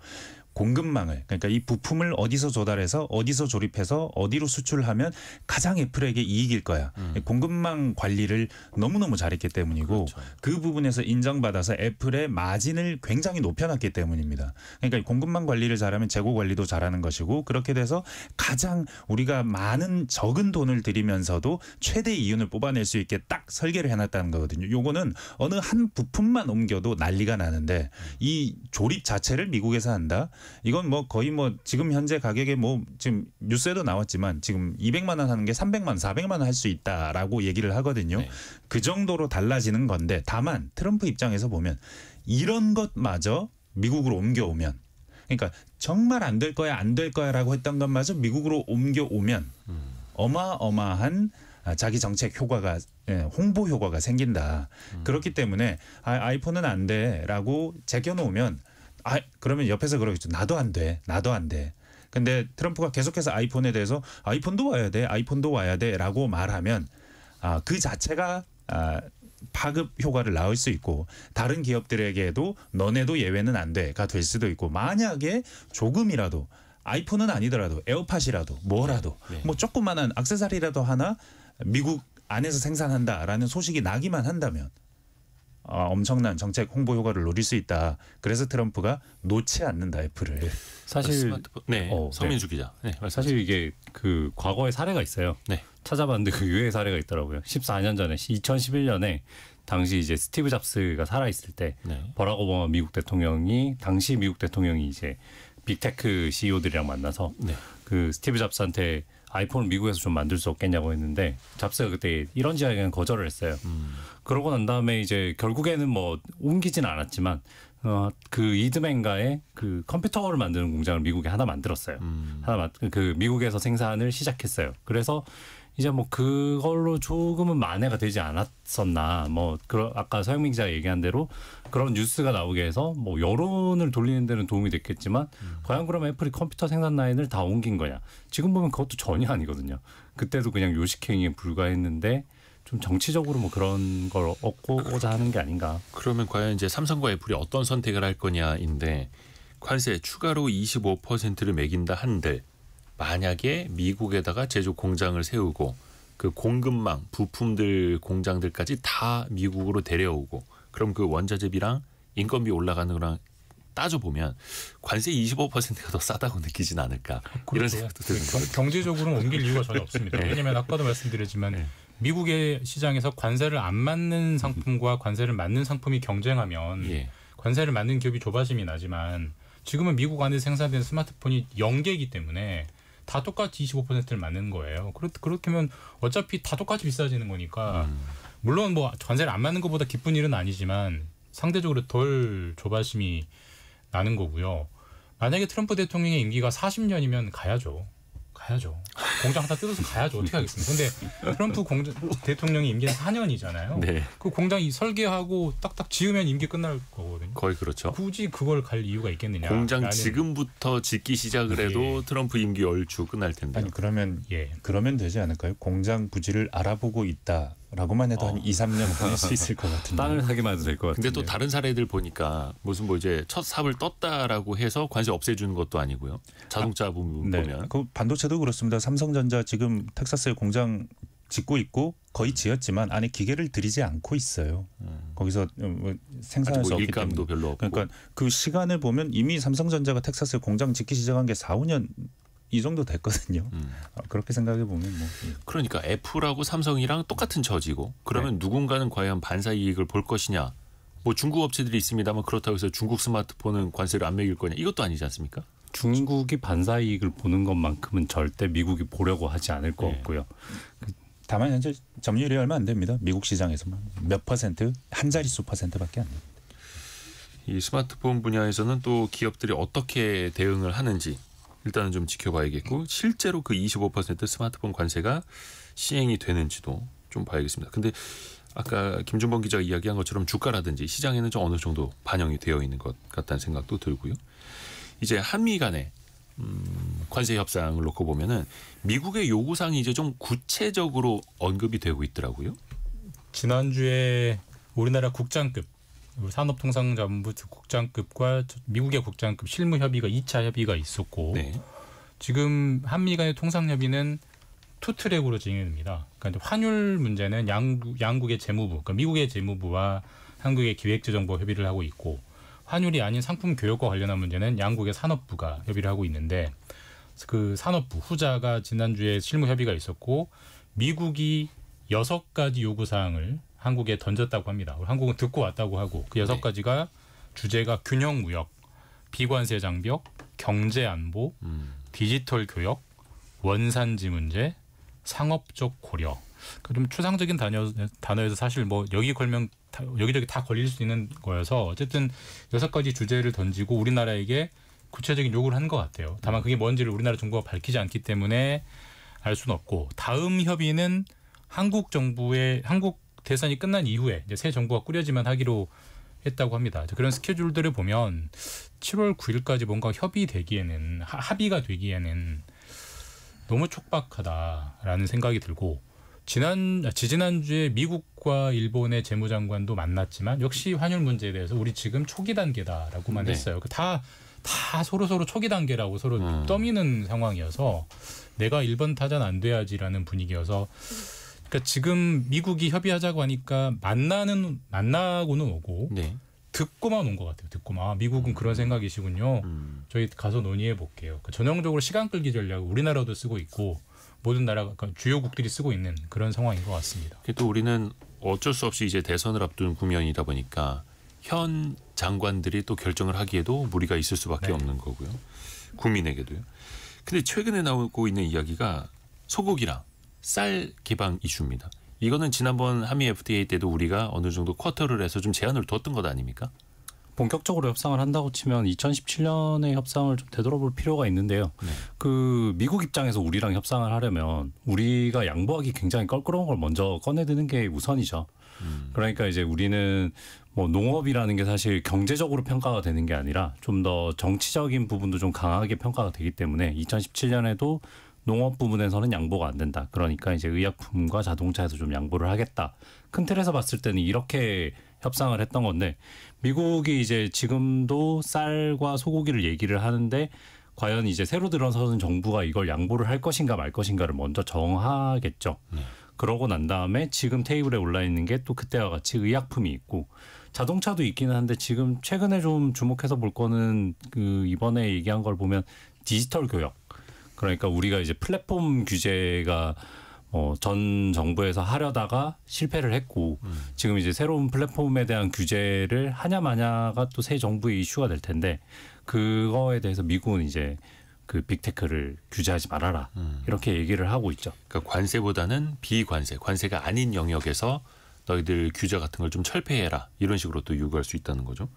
Speaker 6: 공급망을 그러니까 이 부품을 어디서 조달해서 어디서 조립해서 어디로 수출하면 가장 애플에게 이익일 거야. 공급망 관리를 너무너무 잘했기 때문이고
Speaker 1: 그렇죠.
Speaker 6: 그 부분에서 인정받아서 애플의 마진을 굉장히 높여놨기 때문입니다. 그러니까 공급망 관리를 잘하면 재고 관리도 잘하는 것이고 그렇게 돼서 가장 우리가 적은 돈을 들이면서도 최대 이윤을 뽑아낼 수 있게 딱 설계를 해놨다는 거거든요. 요거는 어느 한 부품만 옮겨도 난리가 나는데 이 조립 자체를 미국에서 한다. 이건 뭐 거의 뭐 지금 현재 가격에 뭐 지금 뉴스에도 나왔지만 지금 200만 원 하는 게 300만 원, 400만 원 할 수 있다라고 얘기를 하거든요.
Speaker 1: 네.
Speaker 6: 그 정도로 달라지는 건데 다만 트럼프 입장에서 보면 이런 것마저 미국으로 옮겨오면 그러니까 정말 안 될 거야 안 될 거야라고 했던 것마저 미국으로 옮겨오면 어마어마한 자기 정책 효과가 홍보 효과가 생긴다. 그렇기 때문에 아이폰은 안 돼라고 제껴놓으면 그러면 옆에서 그러겠죠. 나도 안 돼. 나도 안 돼. 근데 트럼프가 계속해서 아이폰에 대해서 아이폰도 와야 돼. 아이폰도 와야 돼라고 말하면 그 자체가 파급 효과를 낳을 수 있고 다른 기업들에게도 너네도 예외는 안 돼가 될 수도 있고 만약에 조금이라도 아이폰은 아니더라도 에어팟이라도 뭐라도
Speaker 1: 네.
Speaker 6: 뭐 조그마한 액세서리라도 하나 미국 안에서 생산한다라는 소식이 나기만 한다면 엄청난 정책 홍보 효과를 노릴 수 있다. 그래서 트럼프가 놓지 않는다 애플을.
Speaker 7: 사실
Speaker 1: 스마트폰. 네, 성민수 기자. 네,
Speaker 7: 사실 이게 그 과거의 사례가 있어요.
Speaker 1: 네.
Speaker 7: 찾아봤는데 그 유해 사례가 있더라고요. 14년 전에 2011년에 당시 이제 스티브 잡스가 살아 있을 때
Speaker 1: 네.
Speaker 7: 버락 오바마 미국 대통령이 당시 미국 대통령이 이제 빅테크 CEO들이랑 만나서
Speaker 1: 네.
Speaker 7: 그 스티브 잡스한테 아이폰을 미국에서 좀 만들 수 없겠냐고 했는데 잡스가 그때 이런 이야기는 거절을 했어요. 그러고 난 다음에 이제 결국에는 뭐 옮기지는 않았지만 그 이드맨가의 그 컴퓨터를 만드는 공장을 미국에 하나 만들었어요. 그 미국에서 생산을 시작했어요. 그래서 이제 뭐 그걸로 조금은 만회가 되지 않았었나. 뭐 아까 서영민 기자가 얘기한 대로 그런 뉴스가 나오게 해서 뭐 여론을 돌리는 데는 도움이 됐겠지만 과연 그러면 애플이 컴퓨터 생산 라인을 다 옮긴 거냐? 지금 보면 그것도 전혀 아니거든요. 그때도 그냥 요식행위에 불과했는데 좀 정치적으로 뭐 그런 걸 얻고자 하는 게 아닌가.
Speaker 1: 그러면 과연 이제 삼성과 애플이 어떤 선택을 할 거냐인데 관세 추가로 25%를 매긴다 한들 만약에 미국에다가 제조 공장을 세우고 그 공급망 부품들 공장들까지 다 미국으로 데려오고 그럼 그 원자재비랑 인건비 올라가는 거랑 따져보면 관세 25%가 더 싸다고 느끼진 않을까 이런 생각도 듭니다.
Speaker 5: 경제적으로는 옮길 이유가 전혀 없습니다. 왜냐하면 아까도 말씀드렸지만 미국의 시장에서 관세를 안 맞는 상품과 관세를 맞는 상품이 경쟁하면 관세를 맞는 기업이 조바심이 나지만 지금은 미국 안에 생산된 스마트폰이 0개이기 때문에 다 똑같이 25%를 맞는 거예요. 그렇게 하면 어차피 다 똑같이 비싸지는 거니까 물론 뭐 관세를 안 맞는 것보다 기쁜 일은 아니지만 상대적으로 덜 조바심이 나는 거고요. 만약에 트럼프 대통령의 임기가 40년이면 가야죠. 공장 다 뜯어서 가야죠. 어떻게 하겠습니까? 근데 트럼프 대통령의 임기는 4년이잖아요.
Speaker 1: 네.
Speaker 5: 그 공장 설계하고 딱딱 지으면 임기 끝날 거거든요.
Speaker 1: 거의 그렇죠.
Speaker 5: 굳이 그걸 갈 이유가 있겠느냐.
Speaker 1: 공장 지금부터 짓기 시작을 해도 트럼프 임기 얼추 끝날 텐데.
Speaker 6: 아니 그러면 되지 않을까요? 공장 부지를 알아보고 있다라고만 해도 한 2, 3년 보낼 수 있을 것 같은데.
Speaker 7: 땅을 사기만 해도 될 것 같은데.
Speaker 1: 근데 또 다른 사례들 보니까 무슨 뭐 이제 첫 삽을 떴다라고 해서 관세 없애주는 것도 아니고요. 자동차 부분 보면.
Speaker 6: 그 반도체도 그렇습니다. 삼성전자 지금 텍사스에 공장 짓고 있고 거의 지었지만 안에 기계를 들이지 않고 있어요. 거기서 생산할 수 없기
Speaker 1: 일감도
Speaker 6: 때문에.
Speaker 1: 별로 없고.
Speaker 6: 그러니까 그 시간을 보면 이미 삼성전자가 텍사스에 공장 짓기 시작한 게 4, 5년 이 정도 됐거든요. 그렇게 생각해 보면 뭐.
Speaker 1: 그러니까 애플하고 삼성이랑 똑같은 처지고 그러면 누군가는 과연 반사 이익을 볼 것이냐. 뭐 중국 업체들이 있습니다만 그렇다고 해서 중국 스마트폰은 관세를 안 매길 거냐. 이것도 아니지 않습니까?
Speaker 7: 중국이 반사 이익을 보는 것만큼은 절대 미국이 보려고 하지 않을 것 같고요.
Speaker 6: 다만 현재 점유율이 얼마 안 됩니다. 미국 시장에서만 몇 퍼센트, 한 자릿수 %밖에 안 됩니다.
Speaker 1: 이 스마트폰 분야에서는 또 기업들이 어떻게 대응을 하는지 일단은 좀 지켜봐야겠고 실제로 그 25% 스마트폰 관세가 시행이 되는지도 좀 봐야겠습니다. 근데 아까 김준범 기자가 이야기한 것처럼 주가라든지 시장에는 좀 어느 정도 반영이 되어 있는 것 같다는 생각도 들고요. 이제 한미 간의 관세 협상을 놓고 보면은 미국의 요구사항이 이제 좀 구체적으로 언급이 되고 있더라고요.
Speaker 5: 지난주에 우리나라 국장급 산업통상자원부 국장급과 미국의 국장급 실무 협의가 2차 협의가 있었고 지금 한미 간의 통상 협의는 투 트랙으로 진행됩니다. 그러니까 환율 문제는 양국의 재무부, 그러니까 미국의 재무부와 한국의 기획재정부 협의를 하고 있고 환율이 아닌 상품 교역과 관련한 문제는 양국의 산업부가 협의를 하고 있는데 그 산업부 후자가 지난주에 실무 협의가 있었고 미국이 6가지 요구사항을 한국에 던졌다고 합니다. 한국은 듣고 왔다고 하고 그 6가지가 주제가 균형 무역, 비관세 장벽, 경제 안보, 디지털 교역, 원산지 문제, 상업적 고려. 좀 추상적인 단어에서 사실 뭐 여기 걸면 여기저기 다 걸릴 수 있는 거여서 어쨌든 6가지 주제를 던지고 우리나라에게 구체적인 요구를 한 것 같아요. 다만 그게 뭔지를 우리나라 정부가 밝히지 않기 때문에 알 수는 없고 다음 협의는 한국 대선이 끝난 이후에 이제 새 정부가 꾸려지면 하기로 했다고 합니다. 그런 스케줄들을 보면 7월 9일까지 뭔가 합의가 되기에는 너무 촉박하다라는 생각이 들고 지지난주에 미국과 일본의 재무장관도 만났지만 역시 환율 문제에 대해서 우리 지금 초기 단계다라고만 했어요. 다 서로 초기 단계라고 서로 떠미는 상황이어서 내가 1번 타자는 안 돼야지라는 분위기여서 그러니까 지금 미국이 협의하자고 하니까 만나고는 오고
Speaker 1: 네.
Speaker 5: 듣고만 온 것 같아요. 듣고만. 미국은 그런 생각이시군요. 저희 가서 논의해 볼게요. 그러니까 전형적으로 시간 끌기 전략을 우리나라도 쓰고 있고 모든 나라가 그러니까 주요국들이 쓰고 있는 그런 상황인 것 같습니다.
Speaker 1: 또 우리는 어쩔 수 없이 이제 대선을 앞둔 국면이다 보니까 현 장관들이 또 결정을 하기에도 무리가 있을 수밖에
Speaker 5: 네.
Speaker 1: 없는 거고요. 국민에게도요. 근데 최근에 나오고 있는 이야기가 소고기랑 쌀 개방 이슈입니다. 이거는 지난번 한미 FTA 때도 우리가 어느 정도 쿼터를 해서 좀 제한을 뒀던 것 아닙니까?
Speaker 7: 본격적으로 협상을 한다고 치면 2017년에 협상을 좀 되돌아볼 필요가 있는데요.
Speaker 1: 네.
Speaker 7: 그 미국 입장에서 우리랑 협상을 하려면 우리가 양보하기 굉장히 껄끄러운 걸 먼저 꺼내드는 게 우선이죠. 그러니까 이제 우리는 뭐 농업이라는 게 사실 경제적으로 평가가 되는 게 아니라 좀 더 정치적인 부분도 좀 강하게 평가가 되기 때문에 2017년에도 농업 부분에서는 양보가 안 된다. 그러니까 이제 의약품과 자동차에서 좀 양보를 하겠다. 큰 틀에서 봤을 때는 이렇게 협상을 했던 건데 미국이 이제 지금도 쌀과 소고기를 얘기를 하는데 과연 이제 새로 들어서는 정부가 이걸 양보를 할 것인가 말 것인가를 먼저 정하겠죠. 그러고 난 다음에 지금 테이블에 올라 있는 게 또 그때와 같이 의약품이 있고 자동차도 있기는 한데 지금 최근에 좀 주목해서 볼 거는 그 이번에 얘기한 걸 보면 디지털 교역. 그러니까 우리가 이제 플랫폼 규제가 전 정부에서 하려다가 실패를 했고 지금 이제 새로운 플랫폼에 대한 규제를 하냐 마냐가 또 새 정부의 이슈가 될 텐데 그거에 대해서 미국은 이제 그 빅테크를 규제하지 말아라 이렇게 얘기를 하고 있죠.
Speaker 1: 그러니까 관세보다는 비관세, 관세가 아닌 영역에서 너희들 규제 같은 걸 좀 철폐해라 이런 식으로 또 요구할 수 있다는 거죠.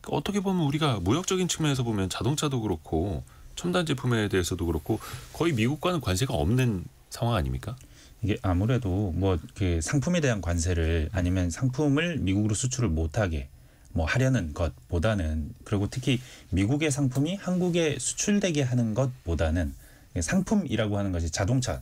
Speaker 1: 그러니까 어떻게 보면 우리가 무역적인 측면에서 보면 자동차도 그렇고 첨단 제품에 대해서도 그렇고 거의 미국과는 관세가 없는 상황 아닙니까?
Speaker 6: 이게 아무래도 뭐 그 상품에 대한 관세를 아니면 상품을 미국으로 수출을 못하게 뭐 하려는 것보다는 그리고 특히 미국의 상품이 한국에 수출되게 하는 것보다는 상품이라고 하는 것이 자동차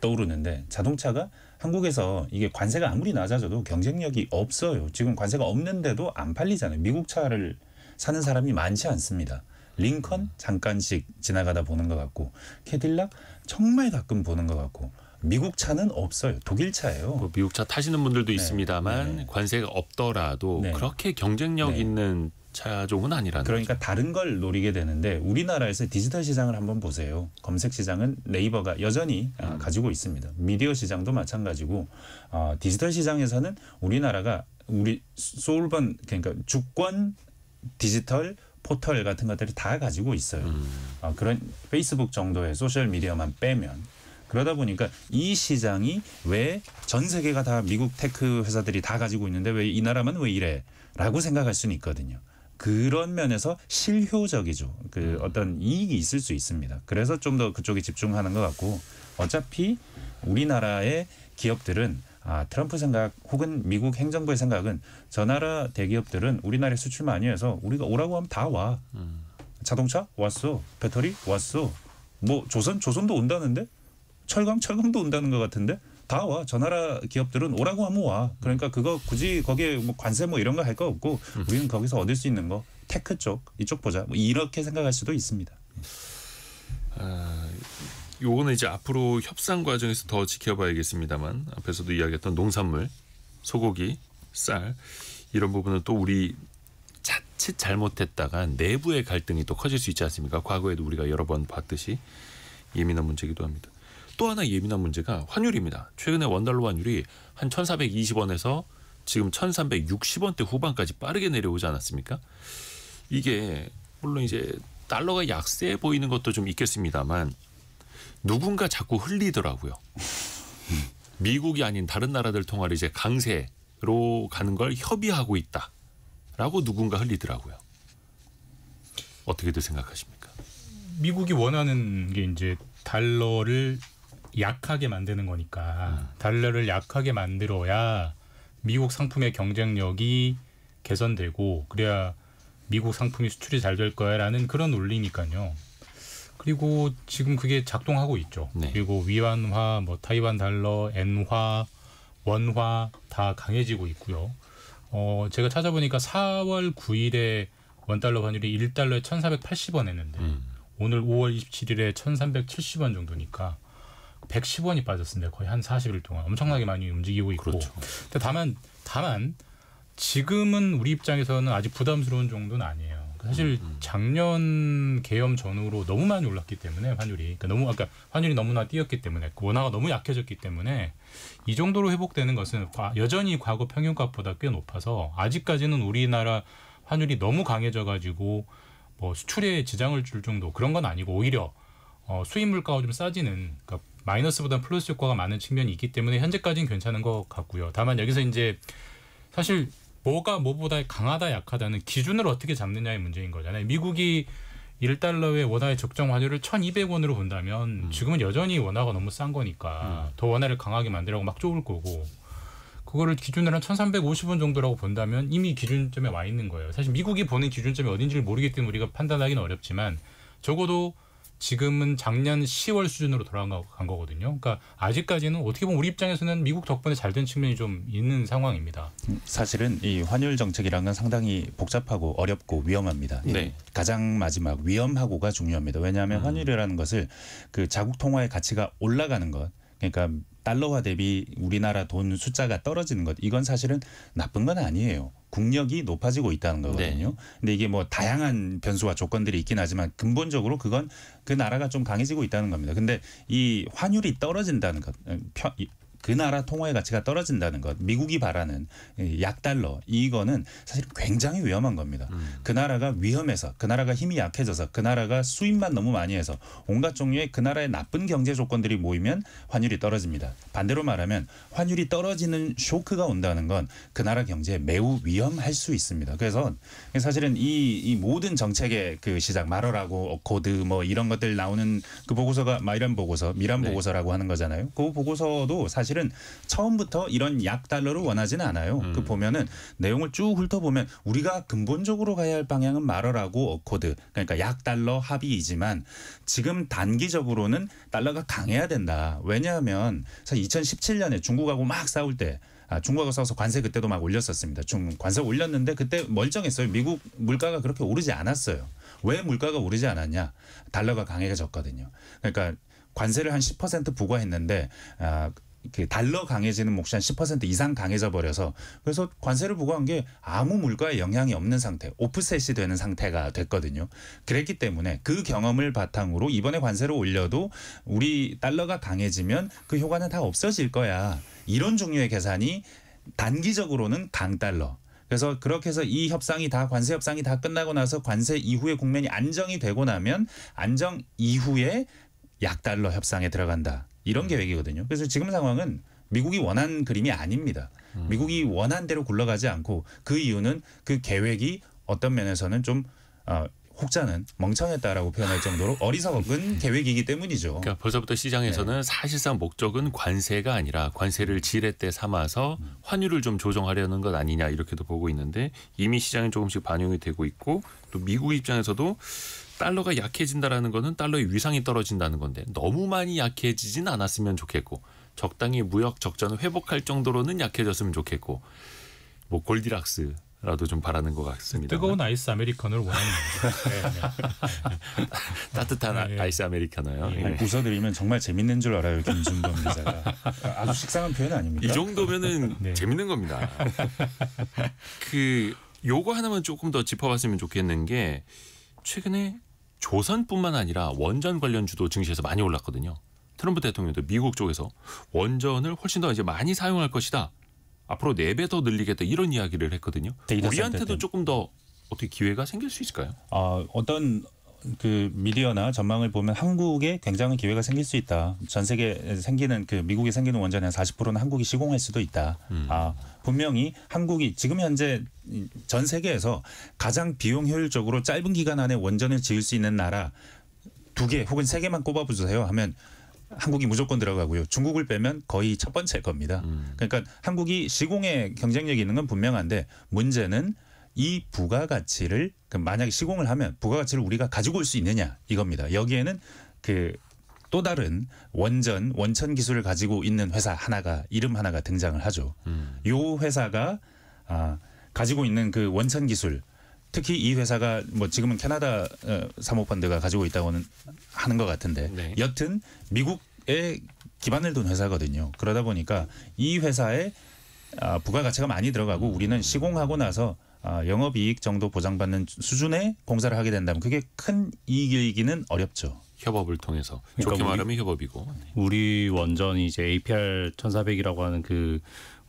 Speaker 6: 떠오르는데 자동차가 한국에서 이게 관세가 아무리 낮아져도 경쟁력이 없어요. 지금 관세가 없는데도 안 팔리잖아요. 미국 차를 사는 사람이 많지 않습니다. 링컨 잠깐씩 지나가다 보는 것 같고 캐딜락 정말 가끔 보는 것 같고 미국 차는 없어요. 독일 차예요.
Speaker 1: 뭐 미국 차 타시는 분들도
Speaker 6: 네.
Speaker 1: 있습니다만
Speaker 6: 네.
Speaker 1: 관세가 없더라도
Speaker 6: 네.
Speaker 1: 그렇게 경쟁력
Speaker 6: 네.
Speaker 1: 있는 차종은 아니라는
Speaker 6: 그러니까
Speaker 1: 거죠.
Speaker 6: 다른 걸 노리게 되는데 우리나라에서 디지털 시장을 한번 보세요. 검색 시장은 네이버가 여전히 가지고 있습니다. 미디어 시장도 마찬가지고 디지털 시장에서는 우리나라가 우리 소울번 그러니까 주권 디지털 포털 같은 것들을 다 가지고 있어요. 그런 페이스북 정도의 소셜 미디어만 빼면 그러다 보니까 이 시장이 왜 전 세계가 다 미국 테크 회사들이 다 가지고 있는데 왜 이 나라만 왜 이래라고 생각할 수는 있거든요. 그런 면에서 실효적이죠. 그 어떤 이익이 있을 수 있습니다. 그래서 좀 더 그쪽에 집중하는 것 같고 어차피 우리나라의 기업들은 트럼프 생각 혹은 미국 행정부의 생각은 저 나라 대기업들은 우리나라에 수출 많이 해서 우리가 오라고 하면 다 와. 자동차 왔어. 배터리 왔어. 뭐 조선도 온다는데 철강도 온다는 것 같은데 다 와. 저 나라 기업들은 오라고 하면 와. 그러니까 그거 굳이 거기에 뭐 관세 뭐 이런 거 할 거 없고 우리는 거기서 얻을 수 있는 거 테크 쪽 이쪽 보자. 뭐 이렇게 생각할 수도 있습니다.
Speaker 1: 요거는 이제 앞으로 협상 과정에서 더 지켜봐야겠습니다만 앞에서도 이야기했던 농산물, 소고기, 쌀 이런 부분은 또 우리 자칫 잘못했다가 내부의 갈등이 또 커질 수 있지 않습니까? 과거에도 우리가 여러 번 봤듯이 예민한 문제이기도 합니다. 또 하나 예민한 문제가 환율입니다. 최근에 원달러 환율이 한 1,420원에서 지금 1,360원대 후반까지 빠르게 내려오지 않았습니까? 이게 물론 이제 달러가 약세 보이는 것도 좀 있겠습니다만 누군가 자꾸 흘리더라고요. 미국이 아닌 다른 나라들 통화를 이제 강세로 가는 걸 협의하고 있다라고 누군가 흘리더라고요. 어떻게들 생각하십니까?
Speaker 5: 미국이 원하는 게 이제 달러를 약하게 만드는 거니까 달러를 약하게 만들어야 미국 상품의 경쟁력이 개선되고 그래야 미국 상품이 수출이 잘 될 거야라는 그런 논리니까요. 그리고 지금 그게 작동하고 있죠.
Speaker 1: 네.
Speaker 5: 그리고 위안화, 뭐 타이완 달러, 엔화, 원화 다 강해지고 있고요. 제가 찾아보니까 4월 9일에 원달러 환율이 1달러에 1,480원 했는데 오늘 5월 27일에 1,370원 정도니까 110원이 빠졌습니다. 거의 한 40일 동안 엄청나게 많이 움직이고 있고.
Speaker 1: 그렇죠.
Speaker 5: 근데 다만 지금은 우리 입장에서는 아직 부담스러운 정도는 아니에요. 사실 작년 계엄 전후로 너무 많이 올랐기 때문에 환율이 환율이 너무나 뛰었기 때문에 원화가 너무 약해졌기 때문에 이 정도로 회복되는 것은 여전히 과거 평균값보다 꽤 높아서 아직까지는 우리나라 환율이 너무 강해져가지고 뭐 수출에 지장을 줄 정도 그런 건 아니고 오히려 수입 물가가 좀 싸지는 그러니까 마이너스보다 플러스 효과가 많은 측면이 있기 때문에 현재까지는 괜찮은 것 같고요. 다만 여기서 이제 사실 뭐가 뭐보다 강하다 약하다는 기준을 어떻게 잡느냐의 문제인 거잖아요. 미국이 1달러의 원화의 적정 환율을 1,200원으로 본다면 지금은 여전히 원화가 너무 싼 거니까 더 원화를 강하게 만들라고 막 쪼을 거고 그거를 기준으로 한 1,350원 정도라고 본다면 이미 기준점에 와 있는 거예요. 사실 미국이 보는 기준점이 어딘지를 모르기 때문에 우리가 판단하기는 어렵지만 적어도 지금은 작년 10월 수준으로 돌아간 거거든요. 그러니까 아직까지는 어떻게 보면 우리 입장에서는 미국 덕분에 잘 된 측면이 좀 있는 상황입니다.
Speaker 6: 사실은 이 환율 정책이라는 건 상당히 복잡하고 어렵고 위험합니다.
Speaker 1: 네.
Speaker 6: 가장 마지막 위험하고가 중요합니다. 왜냐하면 환율이라는 것을 그 자국 통화의 가치가 올라가는 것, 그러니까 달러화 대비 우리나라 돈 숫자가 떨어지는 것, 이건 사실은 나쁜 건 아니에요. 국력이 높아지고 있다는 거거든요.
Speaker 1: 네.
Speaker 6: 근데 이게 뭐 다양한 변수와 조건들이 있긴 하지만 근본적으로 그건 그 나라가 좀 강해지고 있다는 겁니다. 근데 이 환율이 떨어진다는 것, 그 나라 통화의 가치가 떨어진다는 것, 미국이 바라는 약달러, 이거는 사실 굉장히 위험한 겁니다. 그 나라가 위험해서, 그 나라가 힘이 약해져서, 그 나라가 수입만 너무 많이 해서 온갖 종류의 그 나라의 나쁜 경제 조건들이 모이면 환율이 떨어집니다. 반대로 말하면 환율이 떨어지는 쇼크가 온다는 건 그 나라 경제에 매우 위험할 수 있습니다. 그래서 사실은 이 모든 정책의 그 시작, 마러라고 코드 뭐 이런 것들 나오는 그 보고서가 마이란 보고서, 미란 보고서라고 하는 거잖아요. 그 보고서도 사실은 처음부터 이런 약달러를 원하지는 않아요. 그 보면은 내용을 쭉 훑어보면 우리가 근본적으로 가야 할 방향은 마러라고 어코드, 그러니까 약달러 합의이지만 지금 단기적으로는 달러가 강해야 된다. 왜냐하면 사실 2017년에 중국하고 막 싸울 때 중국하고 싸워서 관세 그때도 막 올렸었습니다. 관세 올렸는데 그때 멀쩡했어요. 미국 물가가 그렇게 오르지 않았어요. 왜 물가가 오르지 않았냐? 달러가 강해졌거든요. 그러니까 관세를 한 10% 부과했는데 그 달러 강해지는 몫이 한 10% 이상 강해져 버려서 그래서 관세를 부과한 게 아무 물가에 영향이 없는 상태, 오프셋이 되는 상태가 됐거든요. 그랬기 때문에 그 경험을 바탕으로 이번에 관세를 올려도 우리 달러가 강해지면 그 효과는 다 없어질 거야. 이런 종류의 계산이 단기적으로는 강달러. 그래서 그렇게 해서 이 협상이 다 관세 협상이 다 끝나고 나서 관세 이후의 국면이 안정이 되고 나면 안정 이후에 약달러 협상에 들어간다. 이런 계획이거든요. 그래서 지금 상황은 미국이 원한 그림이 아닙니다. 미국이 원한 대로 굴러가지 않고 그 이유는 그 계획이 어떤 면에서는 좀 혹자는 멍청했다라고 표현할 정도로 어리석은 계획이기 때문이죠.
Speaker 1: 그러니까 벌써부터 시장에서는 사실상 목적은 관세가 아니라 관세를 지렛대 삼아서 환율을 좀 조정하려는 것 아니냐 이렇게도 보고 있는데 이미 시장에 조금씩 반영이 되고 있고 또 미국 입장에서도 달러가 약해진다라는 거는 달러의 위상이 떨어진다는 건데 너무 많이 약해지진 않았으면 좋겠고 적당히 무역 적자는 회복할 정도로는 약해졌으면 좋겠고 뭐 골디락스라도 좀 바라는 것 같습니다.
Speaker 5: 뜨거운 아이스 아메리카노를 원하는 거예요.
Speaker 1: 따뜻한 아이스 아메리카노요.
Speaker 6: 네. 웃어드리면 정말 재밌는 줄 알아요. 김준범 기자가. 아주 식상한 표현 아닙니까?
Speaker 1: 이 정도면은 재밌는 겁니다. 요거 하나만 조금 더 짚어봤으면 좋겠는 게 최근에 조선뿐만 아니라 원전 관련주도 증시에서 많이 올랐거든요. 트럼프 대통령도 미국 쪽에서 원전을 훨씬 더 이제 많이 사용할 것이다. 앞으로 4배 더 늘리겠다 이런 이야기를 했거든요. 우리한테도 조금 더 어떻게 기회가 생길 수 있을까요?
Speaker 6: 어떤 그 미디어나 전망을 보면 한국에 굉장히 기회가 생길 수 있다. 전 세계에 생기는 그 미국에 생기는 원전의 한 40%는 한국이 시공할 수도 있다. 분명히 한국이 지금 현재 전 세계에서 가장 비용 효율적으로 짧은 기간 안에 원전을 지을 수 있는 나라 2개 혹은 3개만 꼽아보세요 하면 한국이 무조건 들어가고요. 중국을 빼면 거의 첫 번째일 겁니다. 그러니까 한국이 시공에 경쟁력이 있는 건 분명한데 문제는 이 부가가치를 만약에 시공을 하면 부가가치를 우리가 가지고 올 수 있느냐 이겁니다. 여기에는 그 또 다른 원천 기술을 가지고 있는 회사 하나가 이름 하나가 등장을 하죠. 이 회사가 가지고 있는 그 원천 기술 특히 이 회사가 뭐 지금은 캐나다 사모펀드가 가지고 있다고는 하는 것 같은데 여튼 미국의 기반을 둔 회사거든요. 그러다 보니까 이 회사에 부가가치가 많이 들어가고 우리는 시공하고 나서 영업이익 정도 보장받는 수준의 공사를 하게 된다면 그게 큰 이익이기는 어렵죠.
Speaker 1: 협업을 통해서
Speaker 7: 그러니까
Speaker 1: 좋게 말하면 협업이고.
Speaker 7: 우리 원전이 이제 APR 1400이라고 하는 그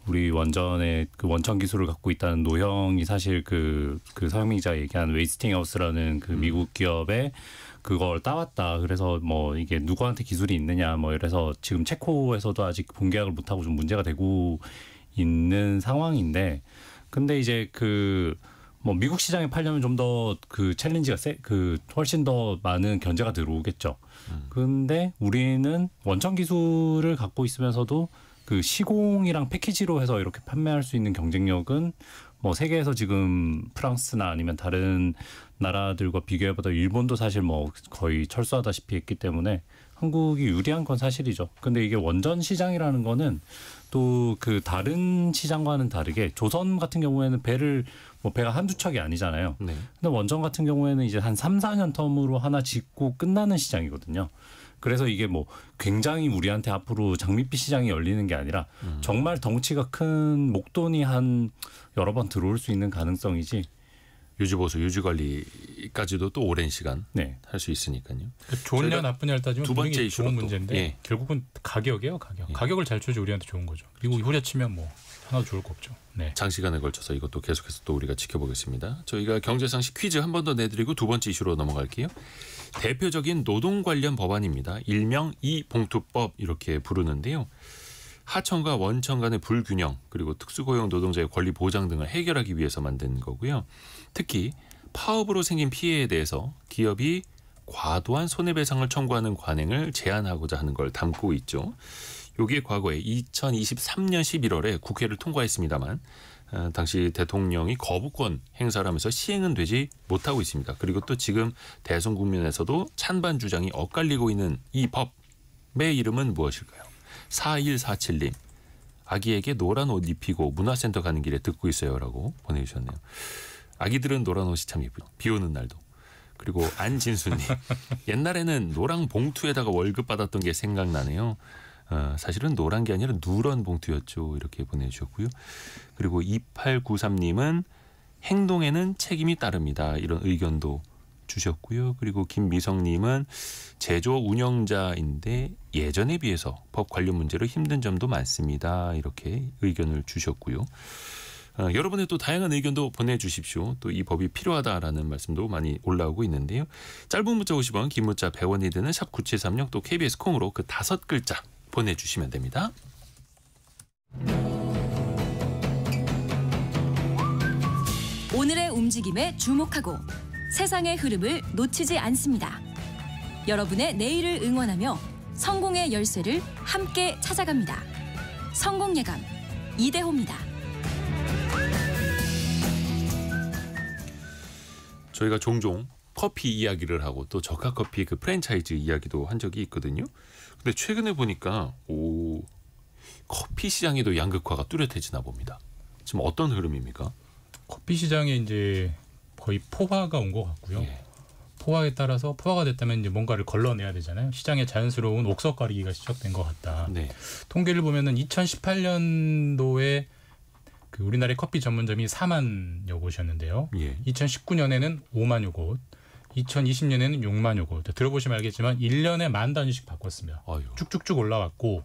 Speaker 7: 우리 원전의 그 원천 기술을 갖고 있다는 노형이 사실 그 서영민 기자가 얘기한 웨이스팅하우스라는 그 미국 기업에 그걸 따왔다. 그래서 뭐 이게 누구한테 기술이 있느냐 뭐 이래서 지금 체코에서도 아직 본계약을 못 하고 좀 문제가 되고 있는 상황인데, 근데 이제 그 뭐 미국 시장에 팔려면 좀 더 그 챌린지가 훨씬 더 많은 견제가 들어오겠죠. 근데 우리는 원천 기술을 갖고 있으면서도 그 시공이랑 패키지로 해서 이렇게 판매할 수 있는 경쟁력은 뭐 세계에서 지금 프랑스나 아니면 다른 나라들과 비교해봐도 일본도 사실 뭐 거의 철수하다시피 했기 때문에 한국이 유리한 건 사실이죠. 근데 이게 원전 시장이라는 거는 또 그 다른 시장과는 다르게 조선 같은 경우에는 배가 한두 척이 아니잖아요.
Speaker 1: 네.
Speaker 7: 근데 원전 같은 경우에는 이제 한 3, 4년 텀으로 하나 짓고 끝나는 시장이거든요. 그래서 이게 뭐 굉장히 우리한테 앞으로 장밋빛 시장이 열리는 게 아니라 정말 덩치가 큰 목돈이 한 여러 번 들어올 수 있는 가능성이지.
Speaker 1: 유지보수, 유지관리까지도 또 오랜 시간
Speaker 7: 네.
Speaker 1: 할 수 있으니까요.
Speaker 5: 좋냐 나쁘냐를 따지면
Speaker 1: 두 번째
Speaker 5: 분명히
Speaker 1: 이슈로
Speaker 5: 좋은
Speaker 1: 또,
Speaker 5: 문제인데
Speaker 1: 예.
Speaker 5: 결국은 가격이에요. 가격을 잘 쳐줘 우리한테 좋은 거죠. 미국이 후려치면 뭐 하나도 좋을 거 없죠. 네.
Speaker 1: 장시간에 걸쳐서 이것도 계속해서 또 우리가 지켜보겠습니다. 저희가 경제상식 퀴즈 한 번 더 내드리고 두 번째 이슈로 넘어갈게요. 대표적인 노동 관련 법안입니다. 일명 이봉투법 이렇게 부르는데요. 하청과 원청 간의 불균형 그리고 특수고용 노동자의 권리 보장 등을 해결하기 위해서 만든 거고요. 특히 파업으로 생긴 피해에 대해서 기업이 과도한 손해배상을 청구하는 관행을 제한하고자 하는 걸 담고 있죠. 이게 과거에 2023년 11월에 국회를 통과했습니다만 당시 대통령이 거부권 행사를 하면서 시행은 되지 못하고 있습니다. 그리고 또 지금 대선 국면에서도 찬반 주장이 엇갈리고 있는 이 법의 이름은 무엇일까요? 4147님. 아기에게 노란 옷 입히고 문화센터 가는 길에 듣고 있어요라고 보내주셨네요. 아기들은 노란 옷이 참 예쁘죠. 비 오는 날도. 그리고 안진수님. 옛날에는 노랑 봉투에다가 월급 받았던 게 생각나네요. 사실은 노란 게 아니라 누런 봉투였죠. 이렇게 보내주셨고요. 그리고 2893님은 행동에는 책임이 따릅니다. 이런 의견도 주셨고요. 그리고 김미성님은 제조업 운영자인데 예전에 비해서 법 관련 문제로 힘든 점도 많습니다. 이렇게 의견을 주셨고요. 여러분의 또 다양한 의견도 보내주십시오. 또 이 법이 필요하다라는 말씀도 많이 올라오고 있는데요. 짧은 문자 50원, 긴 문자 100원이 드는 샵 9736 또 KBS 콩으로 그 5글자 보내주시면 됩니다.
Speaker 2: 오늘의 움직임에 주목하고 세상의 흐름을 놓치지 않습니다. 여러분의 내일을 응원하며 성공의 열쇠를 함께 찾아갑니다. 성공예감 이대호입니다.
Speaker 1: 저희가 종종 커피 이야기를 하고 또 저가 커피 그 프랜차이즈 이야기도 한 적이 있거든요. 근데 최근에 보니까 커피 시장에도 양극화가 뚜렷해지나 봅니다. 지금 어떤 흐름입니까?
Speaker 5: 커피 시장에 이제 거의 포화가 온 것 같고요.
Speaker 1: 예.
Speaker 5: 포화에 따라서 포화가 됐다면 이제 뭔가를 걸러내야 되잖아요. 시장에 자연스러운 옥석 가리기가 시작된 것 같다.
Speaker 1: 네.
Speaker 5: 통계를 보면은 2018년도에 그 우리나라의 커피 전문점이 4만여 곳이었는데요.
Speaker 1: 예.
Speaker 5: 2019년에는 5만여 곳, 2020년에는 6만여 곳. 들어보시면 알겠지만 1년에 만 단위씩 바꿨습니다.
Speaker 1: 아유.
Speaker 5: 쭉쭉쭉 올라왔고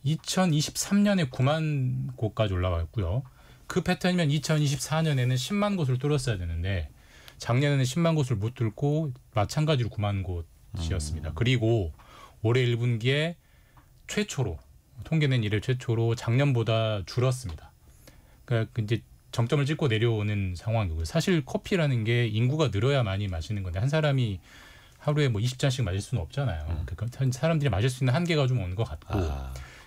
Speaker 5: 2023년에 9만 곳까지 올라왔고요. 그 패턴이면 2024년에는 10만 곳을 뚫었어야 되는데 작년에는 10만 곳을 못 뚫고 마찬가지로 9만 곳이었습니다. 그리고 올해 1분기에 최초로 통계낸 이래 최초로 작년보다 줄었습니다. 그러니까 이제 정점을 찍고 내려오는 상황이고요. 사실 커피라는 게 인구가 늘어야 많이 마시는 건데 한 사람이 하루에 뭐 20잔씩 마실 수는 없잖아요. 그러니까 사람들이 마실 수 있는 한계가 좀 오는 것 같고